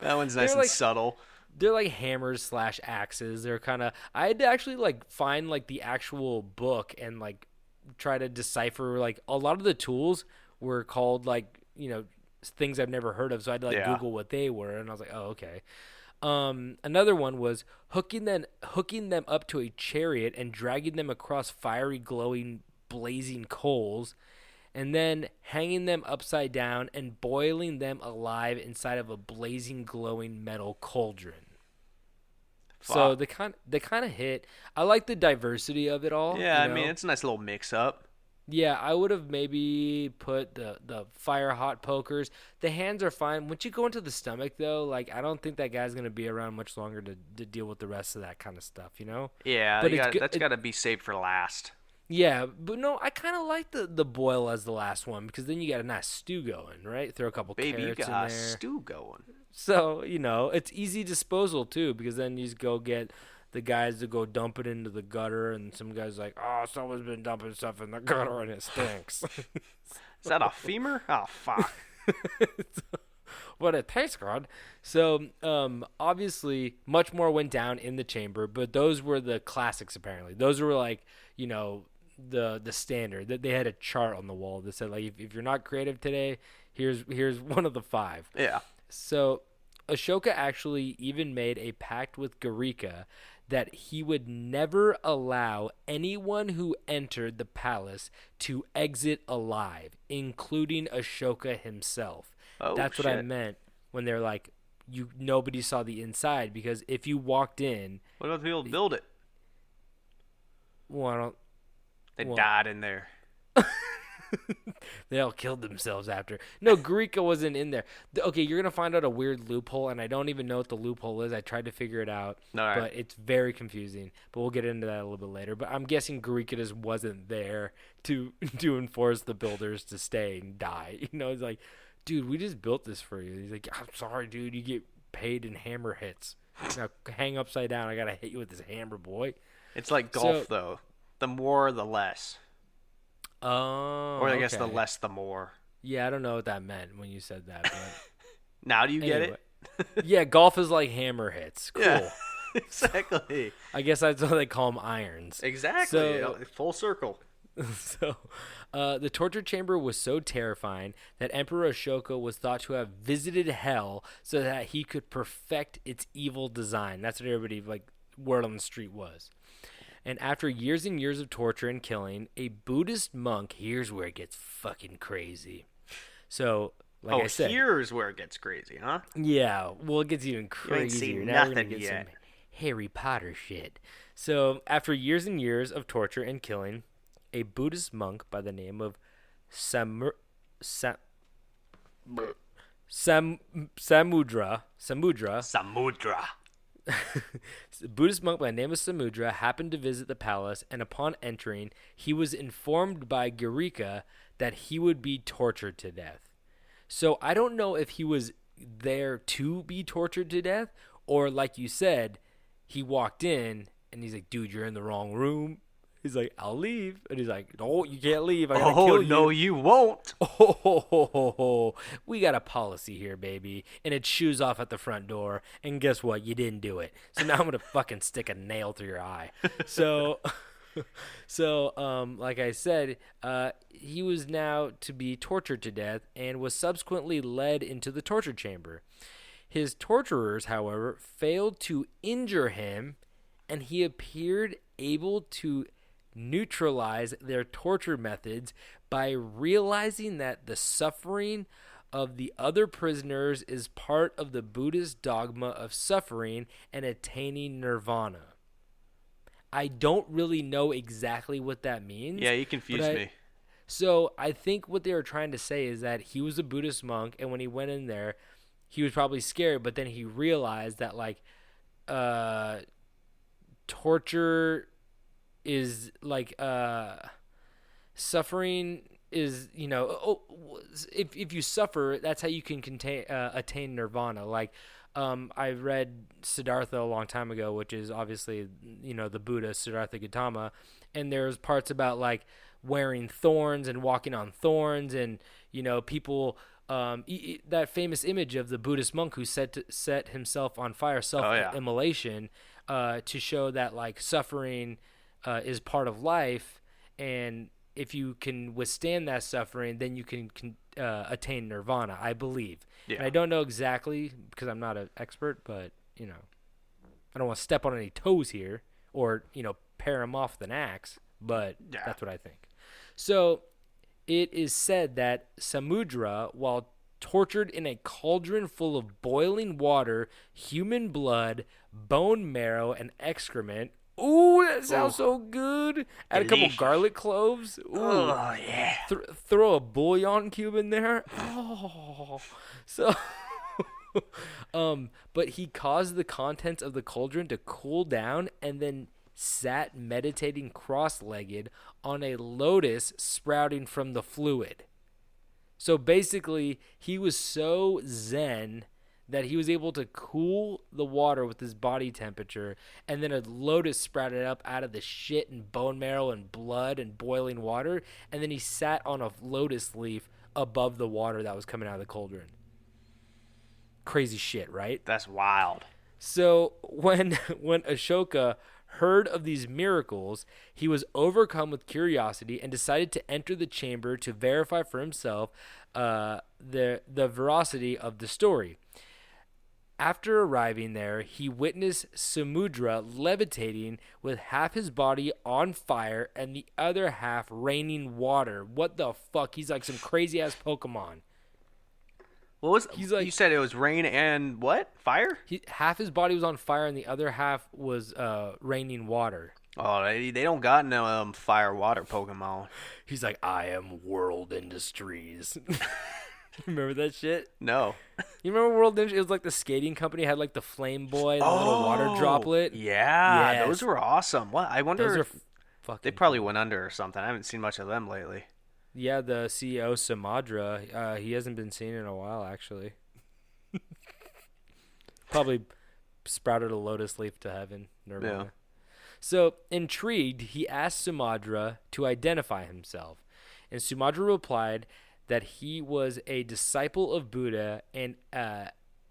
That one's nice and subtle. They're like hammers / axes. They're kind of. I had to actually like find like the actual book and like try to decipher like a lot of the tools were called like things I've never heard of. So I had to like Google what they were, and I was like, oh okay. Another one was hooking them up to a chariot and dragging them across fiery, glowing, blazing coals, and then hanging them upside down and boiling them alive inside of a blazing, glowing metal cauldron. Fuck. So they kind of hit. I like the diversity of it all. Yeah, I mean it's a nice little mix up. Yeah, I would have maybe put the fire hot pokers. The hands are fine. Once you go into the stomach, though, like I don't think that guy's gonna be around much longer to deal with the rest of that kind of stuff, Yeah, but that's got to be saved for last. Yeah, but no, I kind of like the boil as the last one because then you got a nice stew going, right? Throw a couple carrots you got in there. Stew going. So it's easy disposal too because then you just go get the guys to go dump it into the gutter, and some guy's like, "Oh, someone's been dumping stuff in the gutter and it stinks." Is that a femur? Oh, fuck. But it tastes good. So, obviously, much more went down in the chamber, but those were the classics, apparently. Those were like, the standard. That they had a chart on the wall that said, like, if you're not creative today, here's one of the 5. Yeah. So, Ashoka actually even made a pact with Garika that he would never allow anyone who entered the palace to exit alive, including Ashoka himself. Oh, That's what I meant when they're like, nobody saw the inside, because if you walked in... What about the people who build it? Well, They died in there. They all killed themselves after. No, Garika wasn't in there. Okay, you're going to find out a weird loophole, and I don't even know what the loophole is. I tried to figure it out, but it's very confusing. But we'll get into that a little bit later. But I'm guessing Garika just wasn't there to enforce the builders to stay and die. It's like, dude, we just built this for you. He's like, I'm sorry, dude. You get paid in hammer hits. Now hang upside down. I got to hit you with this hammer, boy. It's like golf, though. The more, the less. Oh, or I guess the less, the more. Yeah, I don't know what that meant when you said that. But now do you get it? Yeah, golf is like hammer hits. Cool. Yeah, exactly. I guess that's what they call them, irons. Exactly. So, full circle. So, the torture chamber was so terrifying that Emperor Ashoka was thought to have visited hell so that he could perfect its evil design. That's what everybody, word on the street was. And after years and years of torture and killing, a Buddhist monk, here's where it gets fucking crazy. So, I said... here's where it gets crazy, huh? Yeah, well, it gets even crazier. Now we're going to get some Harry Potter shit. So, after years and years of torture and killing, a Buddhist monk by the name of Samudra. Samudra. A Buddhist monk by the name of Samudra happened to visit the palace, and upon entering, he was informed by Girika that he would be tortured to death. So I don't know if he was there to be tortured to death, or like you said, he walked in and he's like, dude, you're in the wrong room. He's like, I'll leave. And he's like, no, you can't leave. I gotta kill you. No, you won't. We got a policy here, baby. And it shoes off at the front door. And guess what? You didn't do it. So now I'm going to fucking stick a nail through your eye. So, like I said, he was now to be tortured to death and was subsequently led into the torture chamber. His torturers, however, failed to injure him, and he appeared able to neutralize their torture methods by realizing that the suffering of the other prisoners is part of the Buddhist dogma of suffering and attaining nirvana. I don't really know exactly what that means. Yeah, you confused me. So I think what they were trying to say is that he was a Buddhist monk, and when he went in there, he was probably scared, but then he realized that, like, torture is like suffering is, you know, if you suffer, that's how you can attain nirvana. Like, I read Siddhartha a long time ago, which is obviously, you know, the Buddha, Siddhartha Gautama, and there's parts about like wearing thorns and walking on thorns, and, you know, people, that famous image of the Buddhist monk who set himself on fire, self-immolation, to show that, like, suffering is part of life, and if you can withstand that suffering, then you can attain nirvana, I believe. Yeah. And I don't know exactly because I'm not an expert, but, you know, I don't want to step on any toes here or, you know, pair him off with an axe, but that's what I think. So it is said that Samudra, while tortured in a cauldron full of boiling water, human blood, bone marrow, and excrement. Ooh, that sounds so good. Add a couple garlic cloves. Ooh. Oh, yeah. Throw a bouillon cube in there. Oh. So, but he caused the contents of the cauldron to cool down and then sat meditating cross-legged on a lotus sprouting from the fluid. So basically, he was so zen that he was able to cool the water with his body temperature, and then a lotus sprouted up out of the shit and bone marrow and blood and boiling water, and then he sat on a lotus leaf above the water that was coming out of the cauldron. Crazy shit, right? That's wild. So when Ashoka heard of these miracles, he was overcome with curiosity and decided to enter the chamber to verify for himself the veracity of the story. After arriving there, he witnessed Samudra levitating with half his body on fire and the other half raining water. What the fuck? He's like some crazy ass Pokemon. What was? He's like, you said it was rain and what? Fire? Half his body was on fire and the other half was raining water. Oh, they don't got no fire water Pokemon. He's like, I am World Industries. Remember that shit? No. You remember World Industries? It was like the skating company had like the flame boy and the little water droplet. Yeah, yes. Those were awesome. What? I wonder those if fucking they probably went under or something. I haven't seen much of them lately. Yeah, the CEO, Samadra, he hasn't been seen in a while, actually. Probably sprouted a lotus leaf to heaven. Nirvana. Yeah. So, intrigued, he asked Sumadra to identify himself. And Sumadra replied that he was a disciple of Buddha and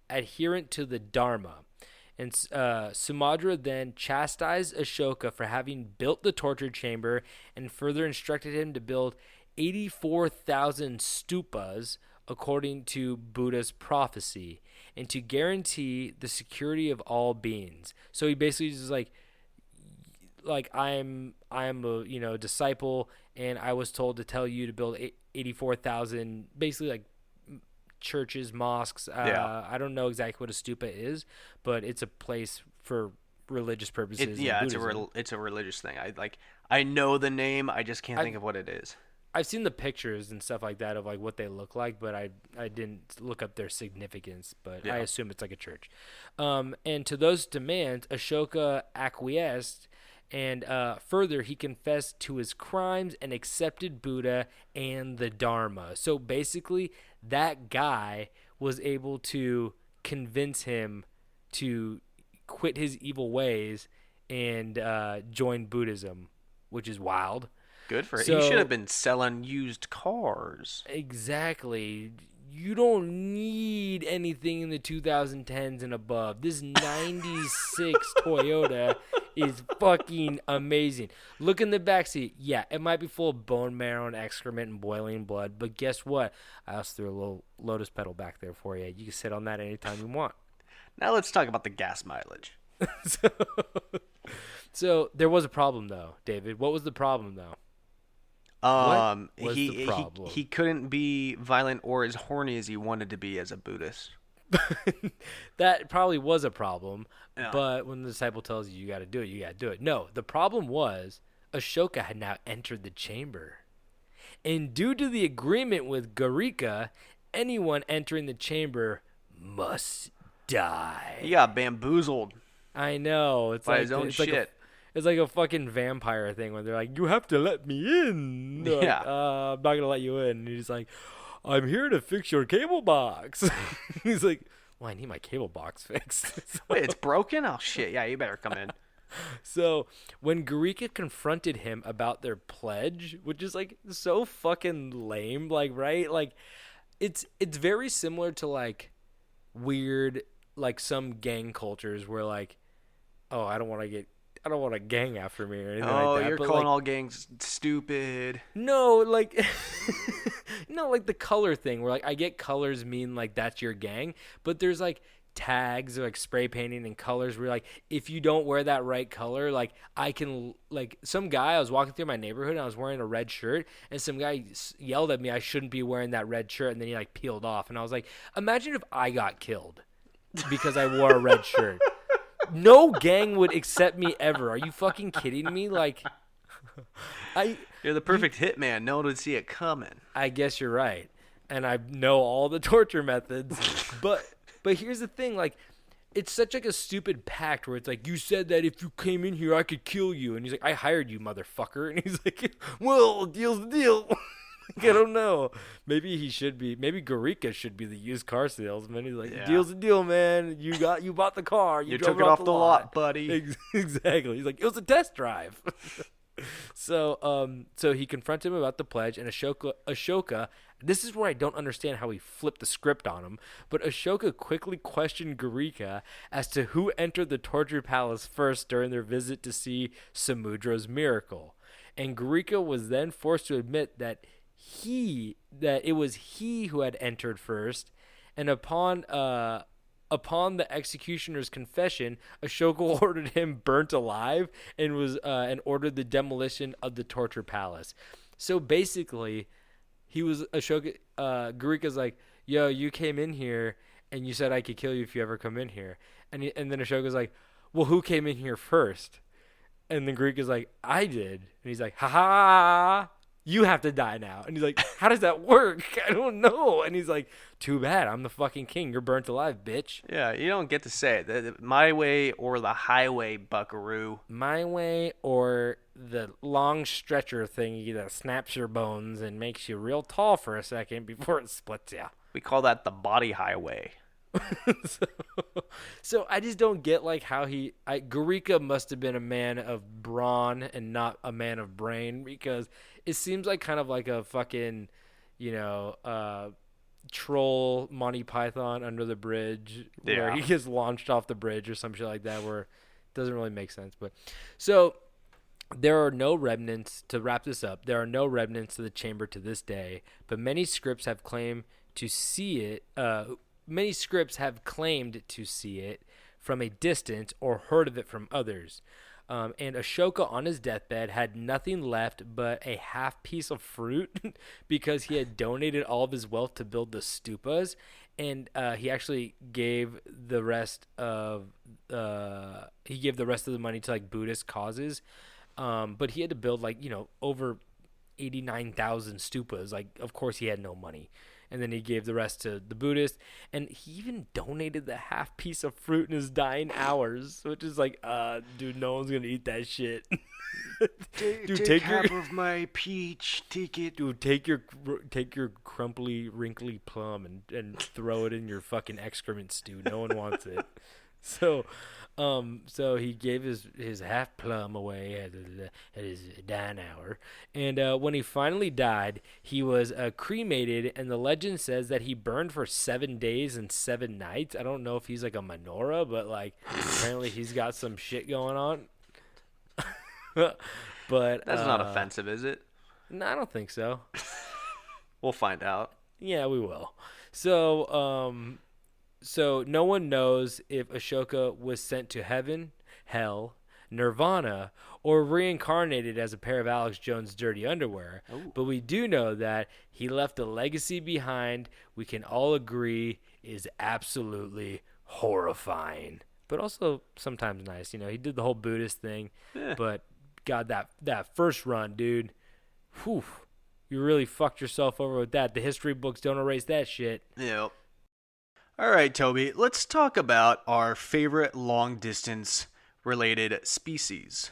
adherent to the Dharma. And Sumadra then chastised Ashoka for having built the torture chamber and further instructed him to build 84,000 stupas according to Buddha's prophecy and to guarantee the security of all beings. So he basically just like I'm a disciple, and I was told to tell you to build 84,000 basically like churches, mosques. I don't know exactly what a stupa is, but it's a place for religious purposes. It's a religious thing. I know the name. I just can't think of what it is. I've seen the pictures and stuff like that of like what they look like, but I didn't look up their significance. But I assume it's like a church. And to those demands, Ashoka acquiesced, and further he confessed to his crimes and accepted Buddha and the Dharma. So basically, that guy was able to convince him to quit his evil ways and join Buddhism, which is wild. Good for him. So, He should have been selling used cars. Exactly. You don't need anything in the 2010s and above. This 96 Toyota is fucking amazing. Look in the backseat. Yeah, it might be full of bone marrow and excrement and boiling blood, but guess what? I also threw a little lotus pedal back there for you. You can sit on that anytime you want. Now let's talk about the gas mileage. So there was a problem, though, David. What was the problem, though? What was the problem? He couldn't be violent or as horny as he wanted to be as a Buddhist. That probably was a problem, Yeah. but when the disciple tells you got to do it, you got to do it. No, the problem was Ashoka had now entered the chamber. And due to the agreement with Garika, anyone entering the chamber must die. He got bamboozled I know. It's by like his own it's shit. Like it's like a fucking vampire thing where they're like, you have to let me in. They're Yeah. like, I'm not going to let you in. And he's like, I'm here to fix your cable box. He's like, well, I need my cable box fixed. Wait, it's broken? Oh, shit. Yeah, you better come in. So when Garika confronted him about their pledge, which is like so fucking lame, like, right? Like, it's very similar to like weird, like some gang cultures where like, oh, I don't want a gang after me or anything Oh, like that. you're But calling like, all gangs stupid. no, like, no, like the color thing where like I get colors mean like that's your gang, but there's like tags or like spray painting and colors where like if you don't wear that right color, like I can like some guy I was walking through my neighborhood and I was wearing a red shirt and some guy yelled at me I shouldn't be wearing that red shirt and then he like peeled off and I was like, imagine if I got killed because I wore a red shirt. No gang would accept me ever. Are you fucking kidding me? Like, You're the perfect hitman. No one would see it coming. I guess you're right, and I know all the torture methods. but here's the thing, like, it's such like a stupid pact where it's like you said that if you came in here I could kill you, and he's like, I hired you, motherfucker, and he's like, well, deal's the deal. Like, I don't know. Maybe Garika should be the used car salesman. He's like, deal's the deal, man. You bought the car. You drove took it off the lot, buddy. Exactly. He's like, it was a test drive. So he confronted him about the pledge, and Ashoka, this is where I don't understand how he flipped the script on him, but Ashoka quickly questioned Garika as to who entered the torture palace first during their visit to see Samudra's miracle. And Garika was then forced to admit that it was he who had entered first, and upon the executioner's confession, Ashoka ordered him burnt alive and ordered the demolition of the torture palace. So basically, Garika's like, yo, you came in here and you said I could kill you if you ever come in here, and then Ashoka's like, well, who came in here first? And then Garika's like, I did, and he's like, ha ha. You have to die now. And he's like, how does that work? I don't know. And he's like, too bad. I'm the fucking king. You're burnt alive, bitch. Yeah, you don't get to say it. My way or the highway, buckaroo. My way or the long stretcher thingy that snaps your bones and makes you real tall for a second before it splits you. We call that the body highway. So I just don't get like how Garika must have been a man of brawn and not a man of brain, because it seems like kind of like a fucking, troll Monty Python under the bridge where he gets launched off the bridge or some shit like that, where it doesn't really make sense. But so there are no remnants, to wrap this up, there are no remnants of the chamber to this day, but many scripts have claimed to see it. Many scripts have claimed to see it from a distance or heard of it from others. And Ashoka on his deathbed had nothing left but a half piece of fruit because he had donated all of his wealth to build the stupas, and he actually gave the rest of the money to like Buddhist causes. But he had to build like over 89,000 stupas. Like, of course he had no money. And then he gave the rest to the Buddhist. And he even donated the half piece of fruit in his dying hours, which is like, dude, no one's going to eat that shit. Dude, take half of my peach. Take it. Dude, take your crumply, wrinkly plum and throw it in your fucking excrement stew. No one wants it. So he gave his half plum away at his dying hour, and when he finally died, he was cremated. And the legend says that he burned for 7 days and 7 nights. I don't know if he's like a menorah, but like apparently he's got some shit going on. But That's not offensive, is it? No, I don't think so. We'll find out. Yeah, we will. So no one knows if Ashoka was sent to heaven, hell, nirvana, or reincarnated as a pair of Alex Jones' dirty underwear. Ooh. But we do know that he left a legacy behind we can all agree is absolutely horrifying. But also sometimes nice. You know, he did the whole Buddhist thing. But, God, that first run, dude, whew, you really fucked yourself over with that. The history books don't erase that shit. Yep. All right, Toby, let's talk about our favorite long-distance related species,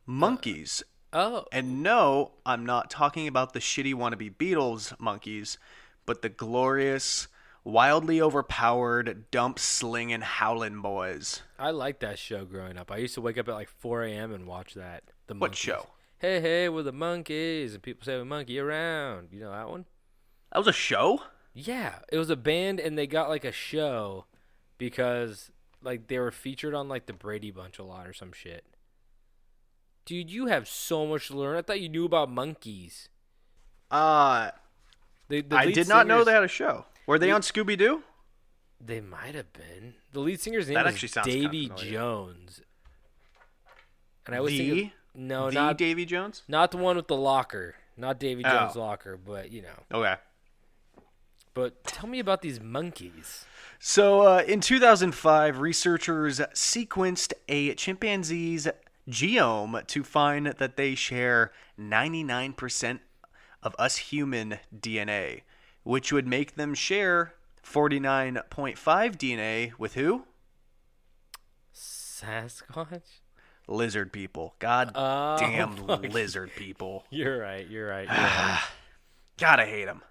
monkeys. And no, I'm not talking about the shitty wannabe Beatles monkeys, but the glorious, wildly overpowered, dump-slinging howlin' boys. I liked that show growing up. I used to wake up at like 4 a.m. and watch that. The What monkeys. show? Hey, hey, we're the monkeys, and people say we monkey around. You know that one? That was a show? Yeah, it was a band, and they got like a show because like they were featured on like the Brady Bunch a lot or some shit. Dude, you have so much to learn. I thought you knew about monkeys. I did not know they had a show. Were they on Scooby-Doo? They might have been. The lead singer's name That is actually sounds Davy kinda familiar. Jones. And I always think not Davy Jones? not the one with the locker, not Davy Jones' locker, but you know. Okay. But tell me about these monkeys. So in 2005, researchers sequenced a chimpanzee's genome to find that they share 99% of us human DNA, which would make them share 49.5 DNA with who? Sasquatch? Lizard people. God damn lizard people. You're right. God, I hate them.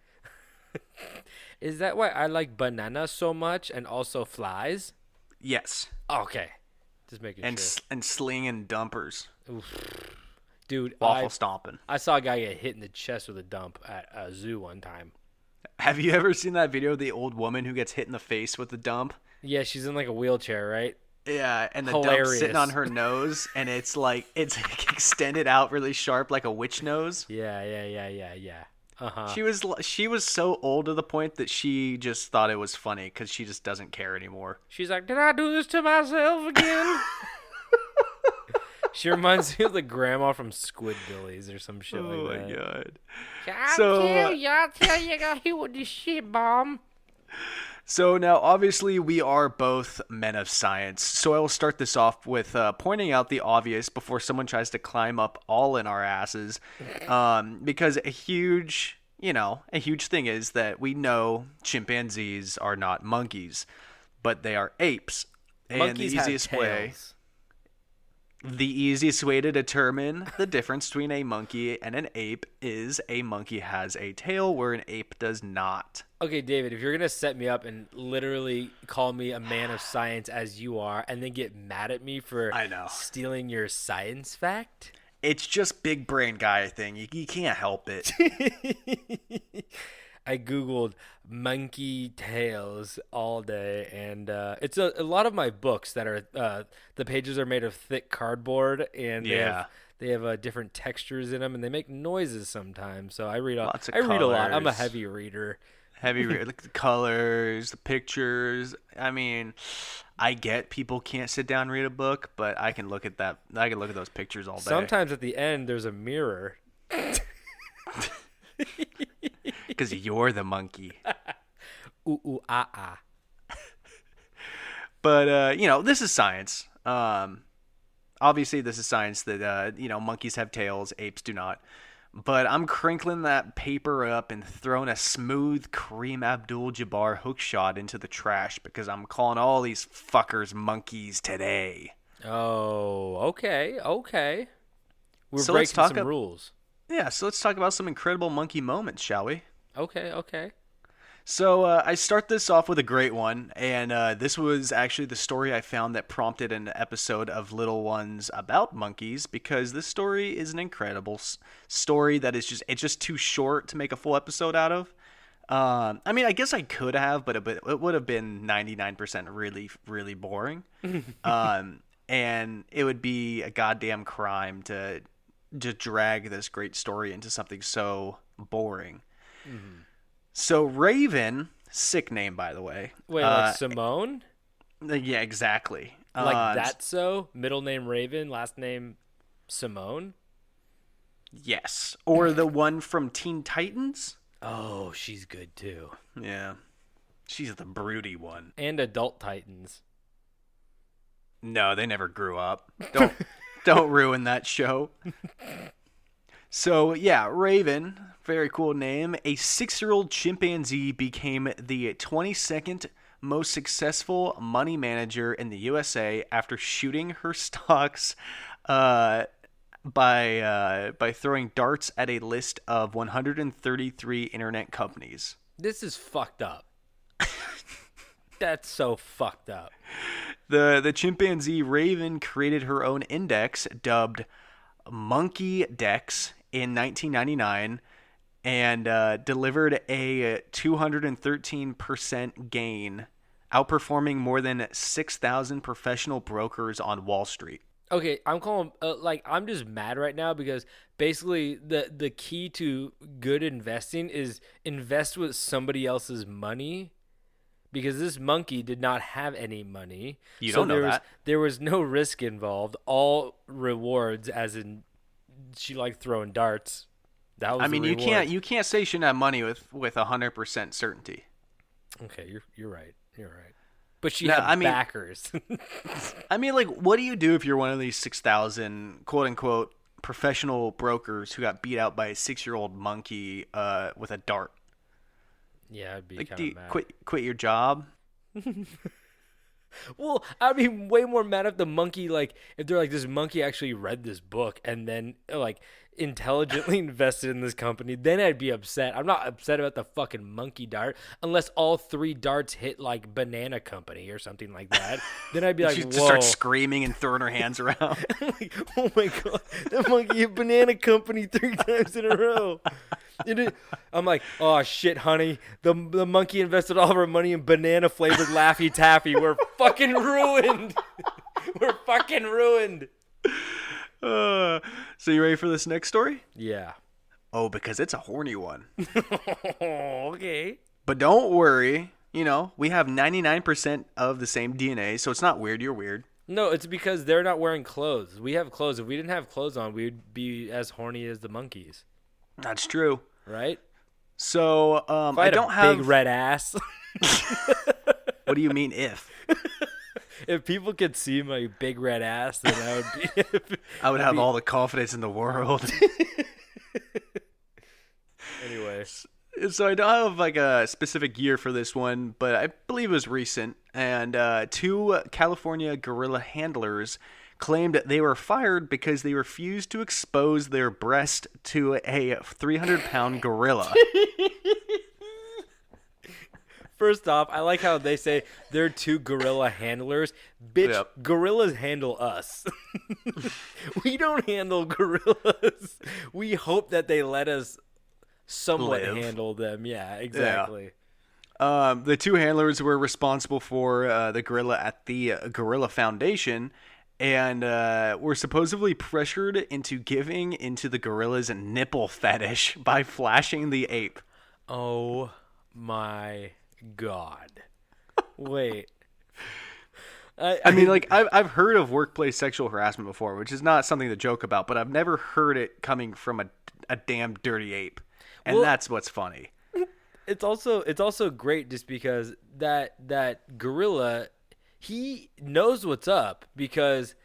Is that why I like bananas so much and also flies? Yes. Okay. Just making sure. And slinging dumpers. Oof. Dude, Waffle stomping. I saw a guy get hit in the chest with a dump at a zoo one time. Have you ever seen that video of the old woman who gets hit in the face with the dump? Yeah, she's in like a wheelchair, right? Yeah, and the Hilarious. dump's sitting on her nose, and it's like extended out really sharp like a witch nose. Yeah. Uh-huh. She was so old to the point that she just thought it was funny because she just doesn't care anymore. She's like, did I do this to myself again? She reminds me of the grandma from Squidbillies or some shit like that. Oh my god. I'll tell you, I got hit with this shit bomb. So now, obviously, we are both men of science. So I will start this off with pointing out the obvious before someone tries to climb up all in our asses. Because a huge thing is that we know chimpanzees are not monkeys, but they are apes. Monkeys have tails. The easiest way to determine the difference between a monkey and an ape is a monkey has a tail where an ape does not. Okay, David, if you're going to set me up and literally call me a man of science as you are and then get mad at me for stealing your science fact? It's just big brain guy thing. You can't help it. I Googled monkey tails all day, and it's a lot of my books that are the pages are made of thick cardboard, and they have different textures in them, and they make noises sometimes. So I read a lot. I'm a heavy reader. Like the colors, the pictures. I mean, I get people can't sit down and read a book, but I can look at that. I can look at those pictures all day. Sometimes at the end, there's a mirror. Because you're the monkey. Ooh, ah, ah. But, this is science. Obviously, this is science that, monkeys have tails, apes do not. But I'm crinkling that paper up and throwing a smooth Kareem Abdul-Jabbar hook shot into the trash because I'm calling all these fuckers monkeys today. Oh, okay. We're So let's breaking talk some rules. Yeah, so let's talk about some incredible monkey moments, shall we? Okay. So I start this off with a great one, and this was actually the story I found that prompted an episode of Little Ones about monkeys, because this story is an incredible story that is just too short to make a full episode out of. I mean, I guess I could have, but it would have been 99% really, really boring. And it would be a goddamn crime to drag this great story into something so boring. Mm-hmm. So Raven, sick name by the way. Wait, like Simone? Yeah, exactly. Like that. So middle name Raven, last name Simone. Yes, or the one from Teen Titans. Oh, she's good too. Yeah, she's the broody one. And Adult Titans. No, they never grew up. Don't ruin that show. So, yeah, Raven, very cool name. A 6-year-old chimpanzee became the 22nd most successful money manager in the USA after shooting her stocks by throwing darts at a list of 133 internet companies. This is fucked up. That's so fucked up. The chimpanzee Raven created her own index dubbed Monkey Dex in 1999 and delivered a 213% gain, outperforming more than 6,000 professional brokers on Wall Street. Okay, I'm calling I'm just mad right now because basically the key to good investing is invest with somebody else's money. Because this monkey did not have any money. You don't know that. There was no risk involved. All rewards, as in she liked throwing darts. That was I mean, the reward. you can't say she didn't have money with 100% certainty. Okay, you're right. But she had backers. I mean, like, what do you do if you're one of these 6,000 quote unquote professional brokers who got beat out by a 6-year-old monkey with a dart? Yeah, I'd be like, kind of mad. Quit your job? Well, I'd be way more mad if the monkey, like, if they're like, this monkey actually read this book and then, like, intelligently invested in this company, then I'd be upset. I'm not upset about the fucking monkey dart unless all 3 darts hit, like, Banana Company or something like that. Then I'd be like, she whoa. just starts screaming and throwing her hands around. I'm like, oh my God, that monkey hit Banana Company 3 times in a row. I'm like, oh shit, honey. The monkey invested all of her money in banana flavored Laffy Taffy. We're fucking ruined. We're fucking ruined. So you ready for this next story? Yeah. Oh, because it's a horny one. Okay. But don't worry. You know, we have 99% of the same DNA, so it's not weird. You're weird. No, it's because they're not wearing clothes. We have clothes. If we didn't have clothes on, we'd be as horny as the monkeys. That's true. Right? So, if I don't have big red ass. What do you mean if? If people could see my big red ass, then I would be. I would have all the confidence in the world. Anyways. So I don't have like a specific year for this one, but I believe it was recent. And 2 California gorilla handlers claimed they were fired because they refused to expose their breast to a 300-pound gorilla. First off, I like how they say they're 2 gorilla handlers. Bitch, Yep. Gorillas handle us. We don't handle gorillas. We hope that they let us somewhat handle them. Yeah, exactly. Yeah. The 2 handlers were responsible for the gorilla at the Gorilla Foundation and were supposedly pressured into giving into the gorilla's nipple fetish by flashing the ape. Oh my God. Wait. I mean, like, I've heard of workplace sexual harassment before, which is not something to joke about, but I've never heard it coming from a damn dirty ape. And that's what's funny. It's also great just because that gorilla, he knows what's up, because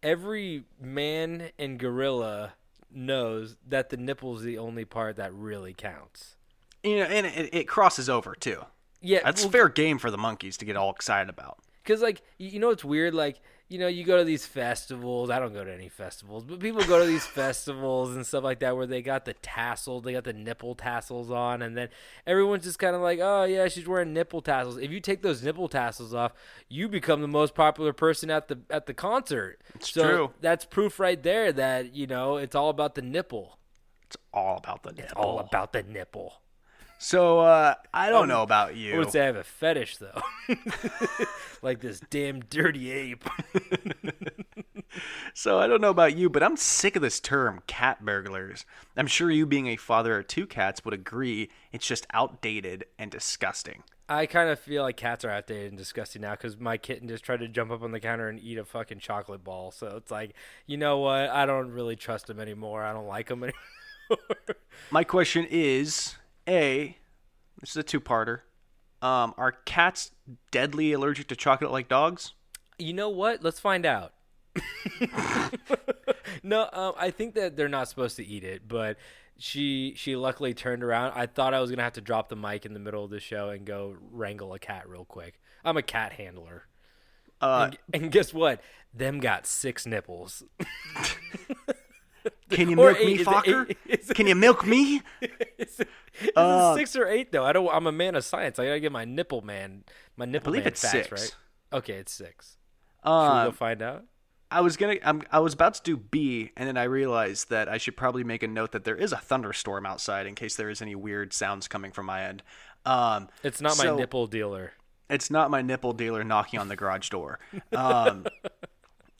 every man and gorilla knows that the nipple's the only part that really counts. You know, and it crosses over too. Yeah, That's fair game for the monkeys to get all excited about. Because, like, you know what's weird? Like, you know, you go to these festivals. I don't go to any festivals, but people go to these festivals and stuff like that where they got the tassels, they got the nipple tassels on, and then everyone's just kind of like, oh, yeah, she's wearing nipple tassels. If you take those nipple tassels off, you become the most popular person at the concert. It's true. That's proof right there that, you know, it's all about the nipple. It's all about the nipple. It's all about the nipple. So, I don't know about you. I would say I have a fetish, though. Like this damn dirty ape. So, I don't know about you, but I'm sick of this term, cat burglars. I'm sure you, being a father of 2 cats, would agree it's just outdated and disgusting. I kind of feel like cats are outdated and disgusting now because my kitten just tried to jump up on the counter and eat a fucking chocolate ball. So it's like, you know what? I don't really trust them anymore. I don't like them anymore. My question is... A, this is a 2-parter. Are cats deadly allergic to chocolate like dogs? You know what? Let's find out. No, I think that they're not supposed to eat it, but she luckily turned around. I thought I was going to have to drop the mic in the middle of the show and go wrangle a cat real quick. I'm a cat handler. And guess what? Them got 6 nipples. Can you milk me, fucker? Can you milk me? Is it 6 or 8 though? I'm a man of science. I gotta get my nipple man it's facts 6. right. Okay, it's 6. Should we go find out? I was about to do B, and then I realized that I should probably make a note that there is a thunderstorm outside in case there is any weird sounds coming from my end. It's not my nipple dealer. It's not my nipple dealer knocking on the garage door.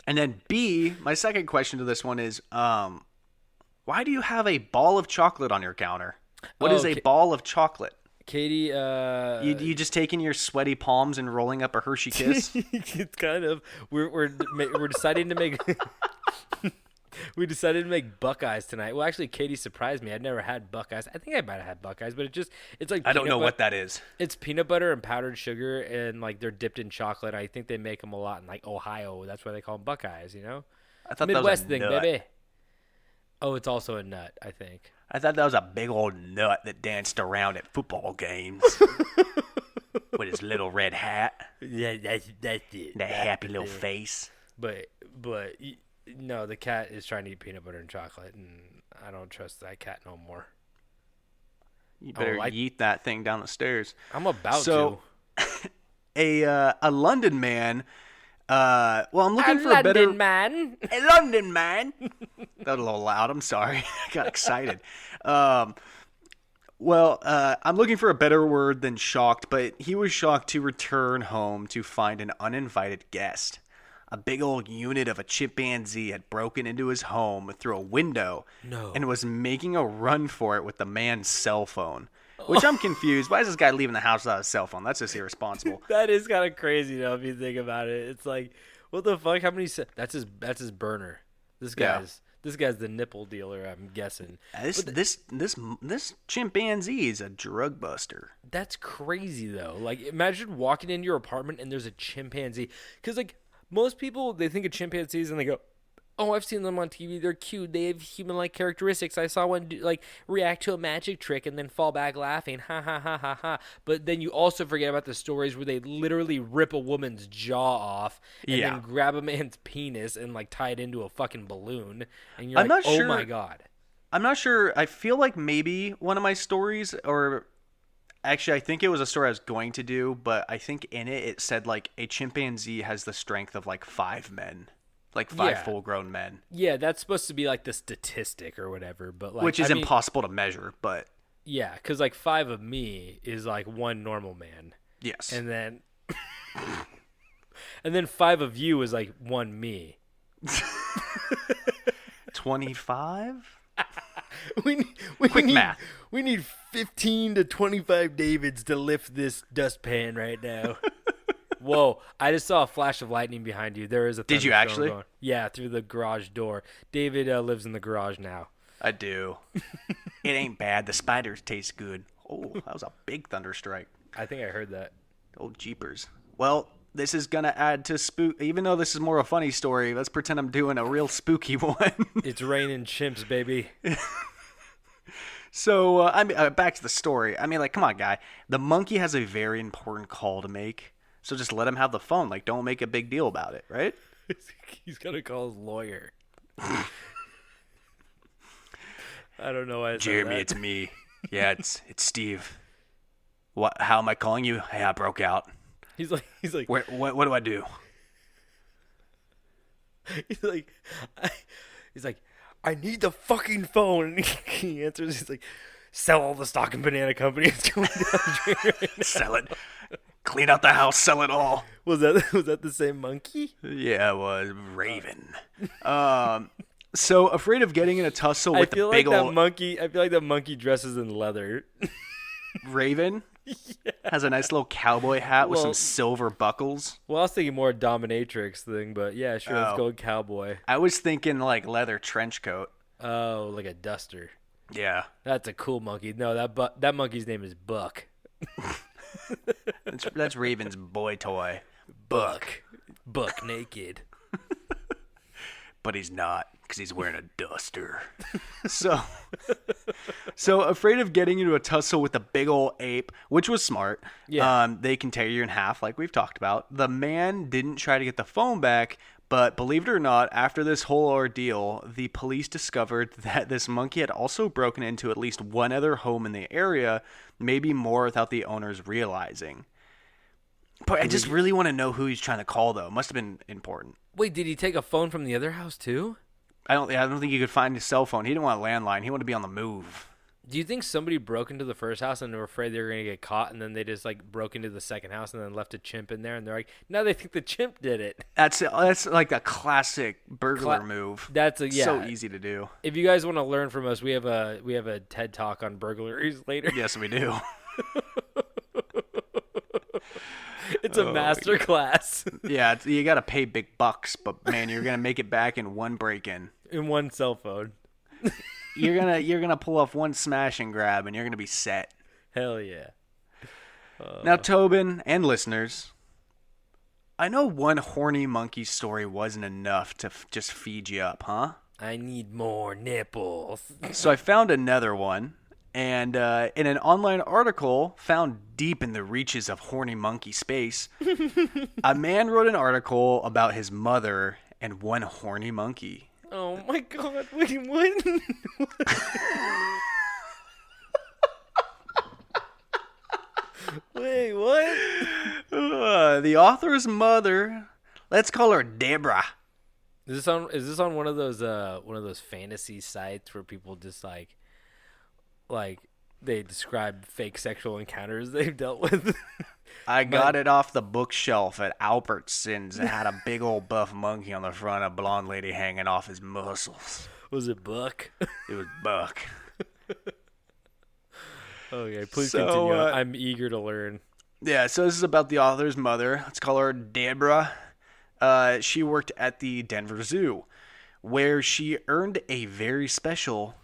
And then B, my second question to this one is, why do you have a ball of chocolate on your counter? What is a ball of chocolate? Katie, you just taking your sweaty palms and rolling up a Hershey Kiss? It's kind of we're deciding to make we decided to make Buckeyes tonight. Well, actually, Katie surprised me. I'd never had Buckeyes. I think I might have had Buckeyes, but it's like I don't know what that is. It's peanut butter and powdered sugar, and like they're dipped in chocolate. I think they make them a lot in like Ohio. That's why they call them Buckeyes. You know, I thought Midwest that was a thing, nut. baby. Oh, it's also a nut. I think. I thought that was a big old nut that danced around at football games with his little red hat. Yeah, that's it. That happy little face. But no, the cat is trying to eat peanut butter and chocolate, and I don't trust that cat no more. You better yeet that thing down the stairs. I'm about to. A London man. I'm looking for a a better London man. A London man. That was a little loud. I'm sorry. I got excited. I'm looking for a better word than shocked, but he was shocked to return home to find an uninvited guest. A big old unit of a chimpanzee had broken into his home through a window and was making a run for it with the man's cell phone. Which I'm confused. Why is this guy leaving the house without a cell phone? That's just irresponsible. That is kind of crazy, though, if you think about it. It's like, what the fuck? How many? That's his burner. This guy's the nipple dealer. I'm guessing. This chimpanzee is a drug buster. That's crazy, though. Like, imagine walking into your apartment and there's a chimpanzee. Because like most people, they think of chimpanzees and they go, oh, I've seen them on TV. They're cute. They have human-like characteristics. I saw one react to a magic trick and then fall back laughing. Ha, ha, ha, ha, ha. But then you also forget about the stories where they literally rip a woman's jaw off and then grab a man's penis and, like, tie it into a fucking balloon. And you're oh, my God. I'm not sure. I feel like maybe one of my stories, or actually I think it was a story I was going to do, but I think in it said, like, a chimpanzee has the strength of, like, 5 men. Like 5 full-grown men. Yeah, that's supposed to be like the statistic or whatever, but like, which is impossible to measure, but yeah, because like 5 of me is like 1 normal man. Yes, and then 5 of you is like 1 me. 25. Quick math. We need 15 to 25 Davids to lift this dustpan right now. Whoa, I just saw a flash of lightning behind you. There is a thunderstorm. Did you actually? Going. Yeah, through the garage door. David lives in the garage now. I do. It ain't bad. The spiders taste good. Oh, that was a big thunderstrike. I think I heard that. Old jeepers. Well, this is going to add to spook. Even though this is more a funny story, let's pretend I'm doing a real spooky one. It's raining chimps, baby. So, back to the story. I mean, like, come on, guy. The monkey has a very important call to make. So just let him have the phone. Like, don't make a big deal about it, right? He's going to call his lawyer. I don't know why I said Jeremy, that. it's me. Yeah, it's Steve. What? How am I calling you? Hey, I broke out. He's like, What do I do? he's like, I need the fucking phone. And he answers. He's like, sell all the stock in Banana Company. It's going down the drain right now. Sell it. Clean out the house. Sell it all. Was that the same monkey? Yeah, it was Raven. So afraid of getting in a tussle with the big old monkey. I feel like that monkey dresses in leather. Raven. Has a nice little cowboy hat with some silver buckles. Well, I was thinking more dominatrix thing, but yeah, sure, let's go with cowboy. I was thinking like leather trench coat. Oh, like a duster. Yeah. That's a cool monkey. No, that monkey's name is Buck. That's Raven's boy toy. Buck naked. But he's not, because he's wearing a duster. So afraid of getting into a tussle with a big old ape, which was smart. Yeah. They can tear you in half, like we've talked about. The man didn't try to get the phone back, but believe it or not, after this whole ordeal, the police discovered that this monkey had also broken into at least one other home in the area, maybe more without the owners realizing. But I just really want to know who he's trying to call, though. Must have been important. Wait, did he take a phone from the other house too? I don't think he could find his cell phone. He didn't want a landline. He wanted to be on the move. Do you think somebody broke into the first house and they were afraid they were going to get caught, and then they just like broke into the second house and then left a chimp in there, and they're like, now they think the chimp did it? That's like a classic burglar move. That's so easy to do. If you guys want to learn from us, we have a TED Talk on burglaries later. Yes, we do. It's a master class. Yeah, you got to pay big bucks, but man, you're gonna make it back in one break-in. In one cell phone. You're gonna pull off one smash and grab, and you're gonna be set. Hell yeah. Now, Tobin and listeners, I know one horny monkey story wasn't enough to just feed you up, huh? I need more nipples. So I found another one. And in an online article found deep in the reaches of horny monkey space, a man wrote an article about his mother and one horny monkey. Oh my god, wait, what? Wait, what? The author's mother, let's call her Deborah. Is this on one of those fantasy sites where people just like they describe fake sexual encounters they've dealt with? I got it off the bookshelf at Albertsons. It had a big old buff monkey on the front, a blonde lady hanging off his muscles. Was it Buck? It was Buck. Okay, please continue. I'm eager to learn. Yeah, so this is about the author's mother. Let's call her Deborah. She worked at the Denver Zoo, where she earned a very special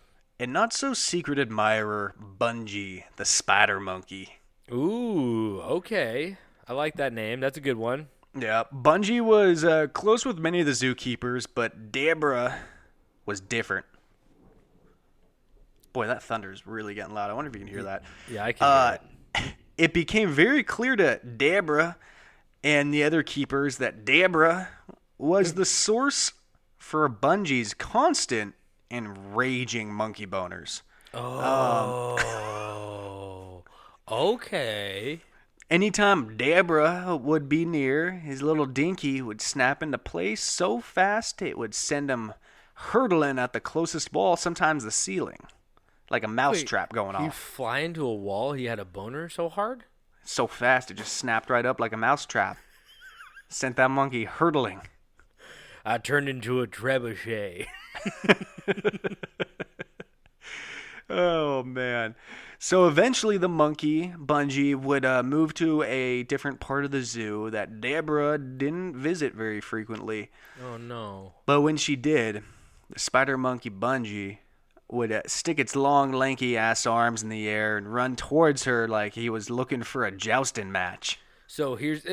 and not so secret admirer, Bungie, the spider monkey. Ooh, okay. I like that name. That's a good one. Yeah, Bungie was close with many of the zookeepers, but Deborah was different. Boy, that thunder's really getting loud. I wonder if you can hear that. Yeah, I can hear it. It became very clear to Deborah and the other keepers that Deborah was the source for Bungie's constant and raging monkey boners. Oh, okay. Anytime Deborah would be near, his little dinky would snap into place so fast it would send him hurtling at the closest wall, sometimes the ceiling, like a mousetrap going He off. fly into a wall? He had a boner so hard? So fast it just snapped right up like a mousetrap. Sent that monkey hurtling. I turned into a trebuchet. Oh, man. So eventually the monkey, Bungie, would move to a different part of the zoo that Deborah didn't visit very frequently. Oh, no. But when she did, the spider monkey Bungie would stick its long, lanky ass arms in the air and run towards her like he was looking for a jousting match. So here's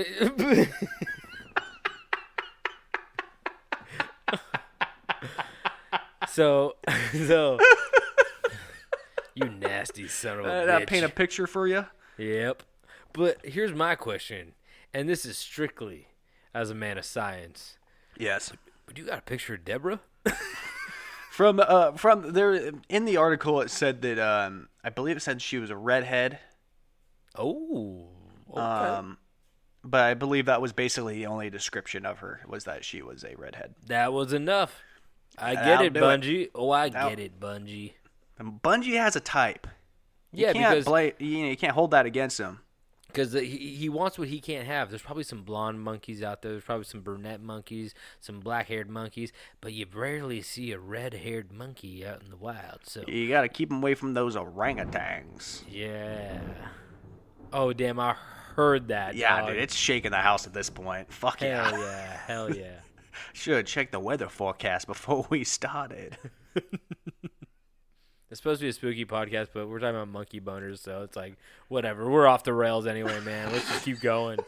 so you nasty son of a bitch. That paint a picture for you. Yep. But here's my question, and this is strictly as a man of science. Yes. But you got a picture of Deborah? From there in the article, it said that I believe it said she was a redhead. Oh. Okay. But I believe that was basically the only description of her, was that she was a redhead. That was enough. I get That'll it, do Bungie. Oh, I That'll- get it, Bungie. And Bungie has a type. Yeah, You can't hold that against him. because he wants what he can't have. There's probably some blonde monkeys out there. There's probably some brunette monkeys, some black-haired monkeys, but you rarely see a red-haired monkey out in the wild. So You got to keep him away from those orangutans. yeah. Oh damn! I heard that. Yeah, dog. dude, it's shaking the house at this point. Fuck yeah. Hell yeah! Hell yeah! Should have checked the weather forecast before we started. It's supposed to be a spooky podcast, but we're talking about monkey boners, so it's like whatever. We're off the rails anyway, man. Let's just keep going.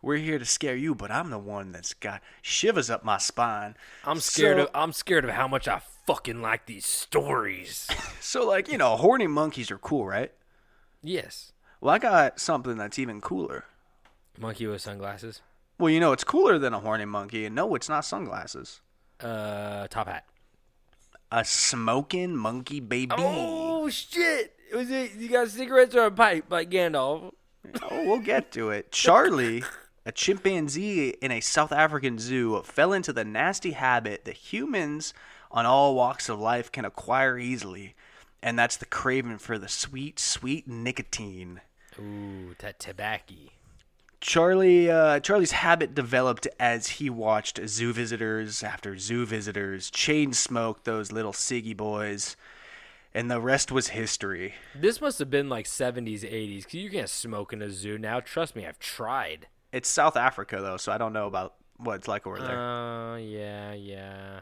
We're here to scare you, but I'm the one that's got shivers up my spine. I'm scared of how much I fucking like these stories. So, like, horny monkeys are cool, right? Yes. Well, I got something that's even cooler. Monkey with sunglasses. Well, it's cooler than a horny monkey, and no, it's not sunglasses. Top hat. A smoking monkey baby. Oh shit! You got cigarettes or a pipe like Gandalf? Oh, we'll get to it. Charlie, a chimpanzee in a South African zoo, fell into the nasty habit that humans on all walks of life can acquire easily, and that's the craving for the sweet, sweet nicotine. Ooh, that tobacco. Charlie's habit developed as he watched zoo visitors after zoo visitors chain smoke those little ciggy boys, and the rest was history. This must have been like 70s, 80s, because you can't smoke in a zoo now. Trust me, I've tried. It's South Africa, though, so I don't know about what it's like over there. Yeah.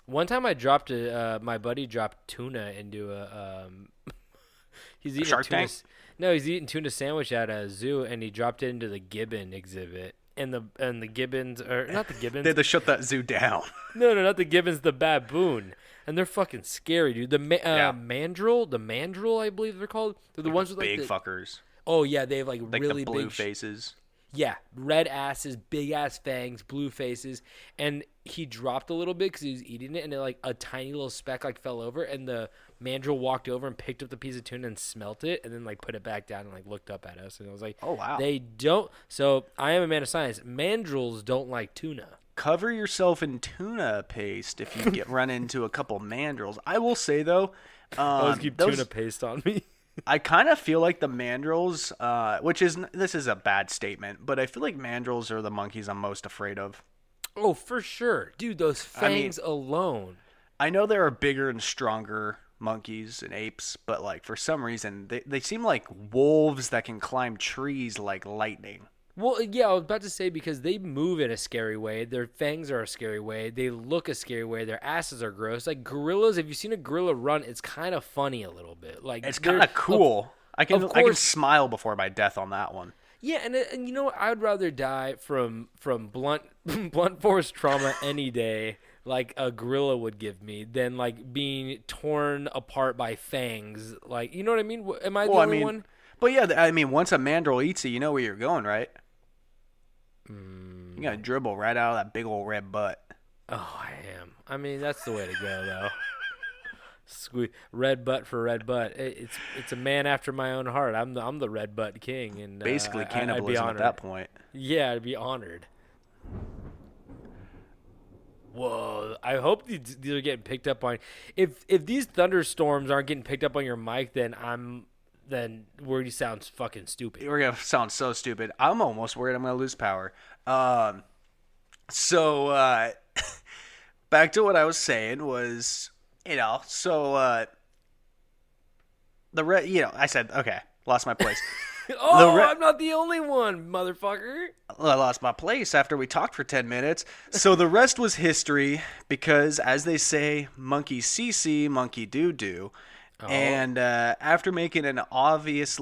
One time I dropped my buddy dropped tuna into a, he's eating Shark tuna. Tank? No, he's eating tuna sandwich at a zoo, and he dropped it into the gibbon exhibit. And the gibbons, or not the gibbons. They had to shut that zoo down. No, not the gibbons, the baboon. And they're fucking scary, dude. The mandrill, I believe they're called. They're the ones with like big fuckers. Oh yeah, they have like really the blue big faces. Yeah, red asses, big ass fangs, blue faces, and he dropped a little bit because he was eating it, and like a tiny little speck like fell over, and the mandrill walked over and picked up the piece of tuna and smelt it, and then like put it back down and like looked up at us, and I was like, oh wow, they don't. So I am a man of science. Mandrills don't like tuna. Cover yourself in tuna paste if you run into a couple mandrills. I will say though, Always keep tuna paste on me. I kind of feel like the mandrills, this is a bad statement, but I feel like mandrills are the monkeys I'm most afraid of. Oh, for sure. Dude, those fangs alone. I know there are bigger and stronger monkeys and apes, but like for some reason, they seem like wolves that can climb trees like lightning. Well, yeah, I was about to say because they move in a scary way. Their fangs are a scary way. They look a scary way. Their asses are gross. Like gorillas, if you've seen a gorilla run, it's kind of funny a little bit. Like it's kind of cool. I can smile before my death on that one. Yeah, and you know what? I would rather die from blunt force trauma any day, like a gorilla would give me, than like being torn apart by fangs. Like, you know what I mean? Am I the only one? But yeah, I mean, once a mandrill eats you, you know where you're going, right? You gotta dribble right out of that big old red butt. Oh, I am. I mean, that's the way to go, though. Red butt for red butt. It's a man after my own heart. I'm the red butt king, and basically cannibalism at that point. Yeah, I'd be honored. Whoa! I hope these are getting picked up on. If these thunderstorms aren't getting picked up on your mic, then where sounds fucking stupid. We're gonna sound so stupid. I'm almost worried I'm gonna lose power. So back to what I was saying was, I said, okay, lost my place. I'm not the only one, motherfucker. I lost my place after we talked for 10 minutes. So the rest was history because, as they say, monkey see, monkey do. Oh. And after making an obvious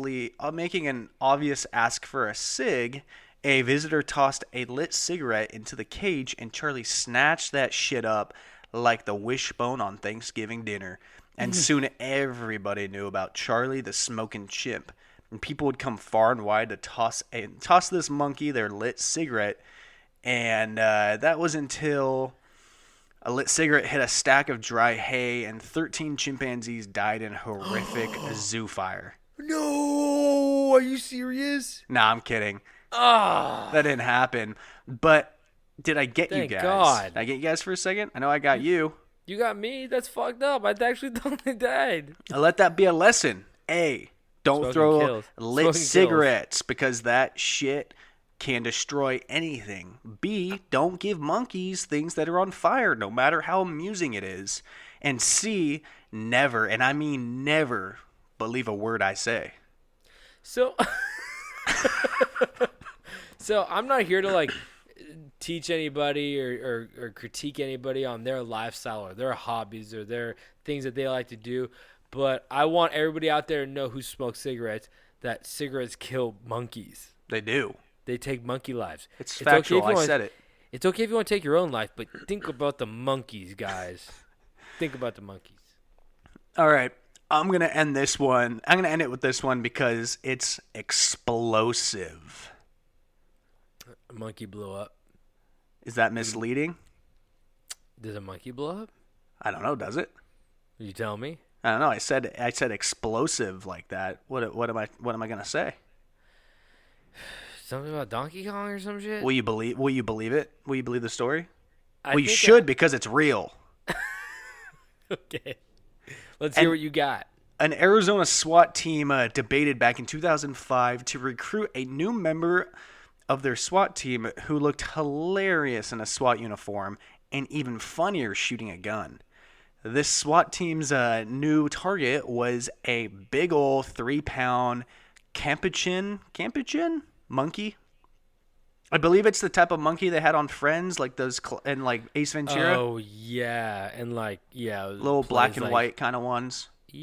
ask for a cig, a visitor tossed a lit cigarette into the cage, and Charlie snatched that shit up like the wishbone on Thanksgiving dinner. And soon everybody knew about Charlie the smoking chimp. And people would come far and wide to toss this monkey their lit cigarette. And that was until a lit cigarette hit a stack of dry hay and 13 chimpanzees died in a horrific zoo fire. No, are you serious? Nah, I'm kidding. Ah, That didn't happen. But did I get you Thank guys? God. Did I get you guys for a second? I know I got you. you got me. That's fucked up. I actually thought they died. Let that be a lesson. A, don't Smoking throw kills. lit Smoking kills. cigarettes because that shit can destroy anything. B, don't give monkeys things that are on fire, no matter how amusing it is. And C, never, and I mean never, believe a word I say. So, so I'm not here to like teach anybody or critique anybody on their lifestyle or their hobbies or their things that they like to do. But I want everybody out there to know who smokes cigarettes that cigarettes kill monkeys. They do. They take monkey lives. It's factual. Okay if you I wanna- said it. It's okay if you want to take your own life, but think about the monkeys, guys. Think about the monkeys. All right. I'm going to end this one. I'm going to end it with this one because it's explosive. A monkey blew up. Is that misleading? Did a monkey blow up? I don't know. Does it? You tell me. I don't know. I said explosive like that. What am I going to say? Something about Donkey Kong or some shit? Will you believe it? Will you believe the story? I You think should because it's real. Okay. Let's hear what you got. An Arizona SWAT team debated back in 2005 to recruit a new member of their SWAT team who looked hilarious in a SWAT uniform and even funnier shooting a gun. This SWAT team's new target was a big ol' 3-pound capuchin monkey. I believe it's the type of monkey they had on Friends, like those and like Ace Ventura. Oh yeah, and like Little black and white kind of ones. In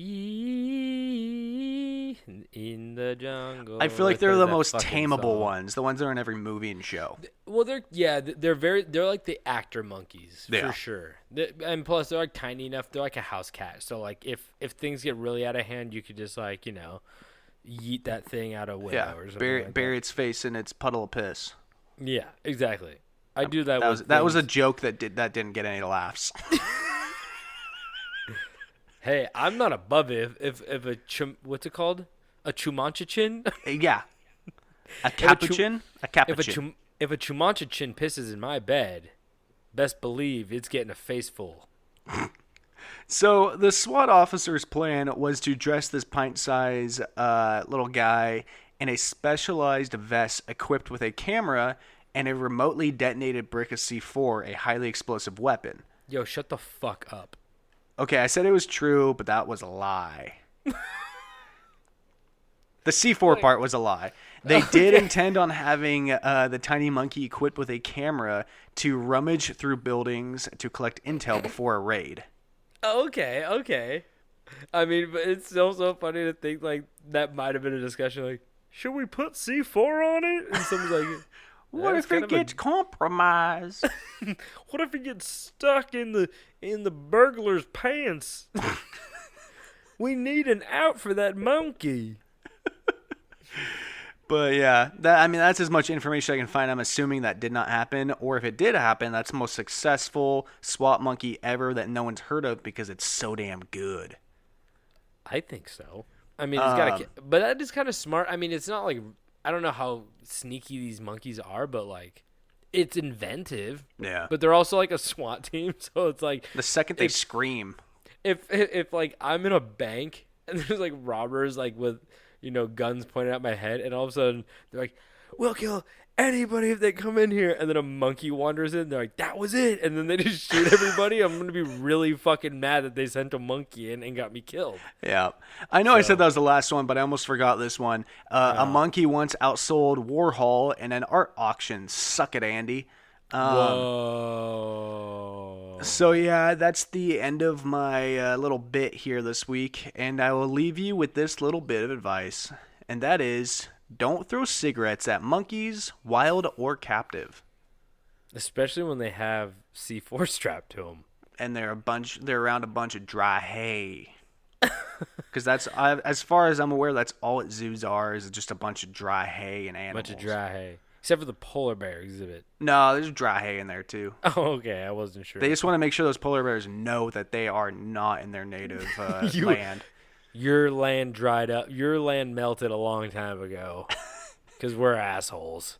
the jungle. I feel like It they're plays the that most fucking tameable song. ones, the ones that are in every movie and show. Well, they're like the actor monkeys Yeah. for sure. And plus they're like tiny enough. They're like a house cat. So like if things get really out of hand, you could just like yeet that thing out a window Yeah, or something. bury, like bury its face in its puddle of piss. that. Yeah, exactly. I do that. That was a joke that didn't get any laughs. Hey, I'm not above it. If what's it called? A chumanchachin? Yeah, a capuchin. If a chumanchachin pisses in my bed, best believe it's getting a face full. So the SWAT officer's plan was to dress this pint-sized little guy in a specialized vest equipped with a camera and a remotely detonated brick of C4, a highly explosive weapon. Yo, shut the fuck up. Okay, I said it was true, but that was a lie. The C4 part was a lie. They did intend on having the tiny monkey equipped with a camera to rummage through buildings to collect intel before a raid. Okay. I mean, but it's still so funny to think like that might have been a discussion like, should we put C4 on it? And someone's like, What "That's if kind it of a- gets compromised? what if it gets stuck in the burglar's pants? We need an out for that monkey." But yeah, that's as much information I can find. I'm assuming that did not happen, or if it did happen, that's the most successful SWAT monkey ever that no one's heard of because it's so damn good. I think so. I mean, it's got but that is kind of smart. I mean, it's not like I don't know how sneaky these monkeys are, but like it's inventive. Yeah. But they're also like a SWAT team, so it's like The second they scream. if like I'm in a bank and there's like robbers like with guns pointed at my head, and all of a sudden they're like, "We'll kill anybody if they come in here," and then a monkey wanders in, they're like, "That was it," and then they just shoot everybody. I'm gonna be really fucking mad that they sent a monkey in and got me killed. Yeah. I know I said that was the last one, but I almost forgot this one. A monkey once outsold Warhol in an art auction. Suck it, Andy. Whoa. So yeah, that's the end of my little bit here this week, and I will leave you with this little bit of advice, and that is, don't throw cigarettes at monkeys, wild or captive. Especially when they have C4 strapped to them. And they're around a bunch of dry hay. Because as far as I'm aware, that's all at zoos are, is just a bunch of dry hay and animals. Bunch of dry hay. Except for the polar bear exhibit. No, there's dry hay in there too. Oh, okay. I wasn't sure. They just want to make sure those polar bears know that they are not in their native land. Your land dried up. Your land melted a long time ago. Because we're assholes.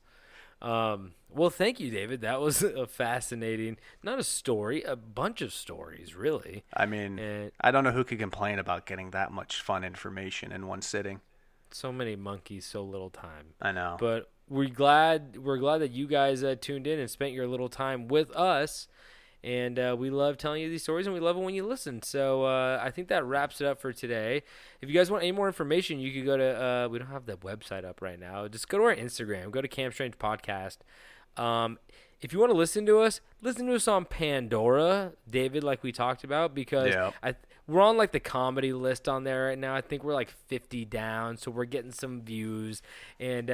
Well, thank you, David. That was a fascinating, not a story, a bunch of stories, really. I mean, I don't know who could complain about getting that much fun information in one sitting. So many monkeys, so little time. I know. But we're glad that you guys tuned in and spent your little time with us. And we love telling you these stories, and we love it when you listen. So I think that wraps it up for today. If you guys want any more information, you could go to we don't have the website up right now. Just go to our Instagram. Go to Camp Strange Podcast. If you want to listen to us on Pandora, David, like we talked about, because we're on like the comedy list on there right now. I think we're like 50 down, so we're getting some views. And,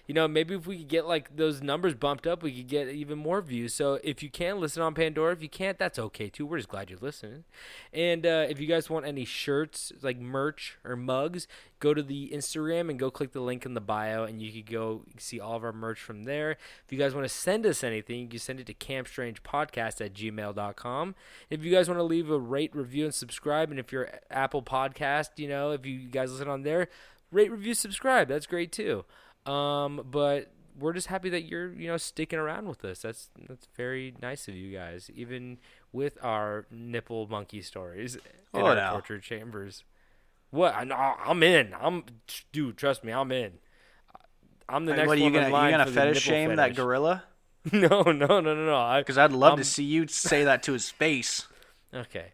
maybe if we could get like those numbers bumped up, we could get even more views. So if you can listen on Pandora, if you can't, that's okay too. We're just glad you're listening. And if you guys want any shirts, like merch or mugs, go to the Instagram and go click the link in the bio, and you can go see all of our merch from there. If you guys want to send us anything, you can send it to campstrangepodcast@gmail.com. If you guys want to leave a rate, review, and subscribe, and if you're Apple Podcast, if you guys listen on there, rate, review, subscribe. That's great too. But we're just happy that you're, sticking around with us. That's very nice of you guys, even with our nipple monkey stories in our torture chambers. What? I'm in. Dude, trust me, I'm in. I'm the next one in line. You gonna for fetish the shame that gorilla? No. Because I'd love to see you say that to his face. Okay.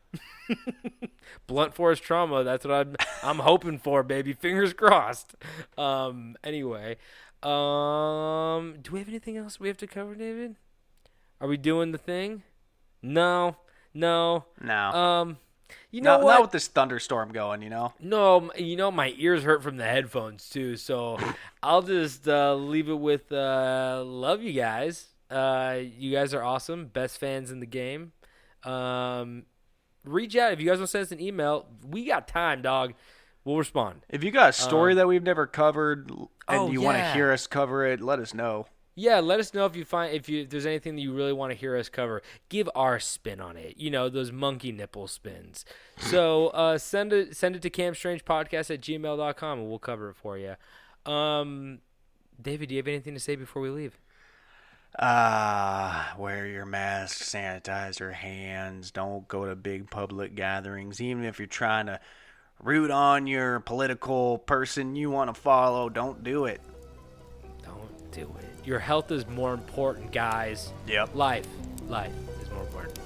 Blunt force trauma. That's what I'm hoping for, baby. Fingers crossed. Anyway, do we have anything else we have to cover, David? Are we doing the thing? No. You know what? Not with this thunderstorm going, No, my ears hurt from the headphones too, so I'll just leave it with love you guys. You guys are awesome. Best fans in the game. Reach out. If you guys want to send us an email, we got time, dog. We'll respond. If you got a story that we've never covered and you want to hear us cover it, let us know. Yeah, let us know if there's anything that you really want to hear us cover. Give our spin on it. Those monkey nipple spins. So send it to campstrangepodcast@gmail.com and we'll cover it for you. David, do you have anything to say before we leave? Wear your mask, sanitize your hands, don't go to big public gatherings. Even if you're trying to root on your political person you want to follow, don't do it. Don't do it. Your health is more important, guys. Yep. Life is more important.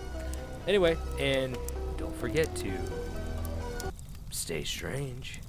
Anyway, and don't forget to stay strange.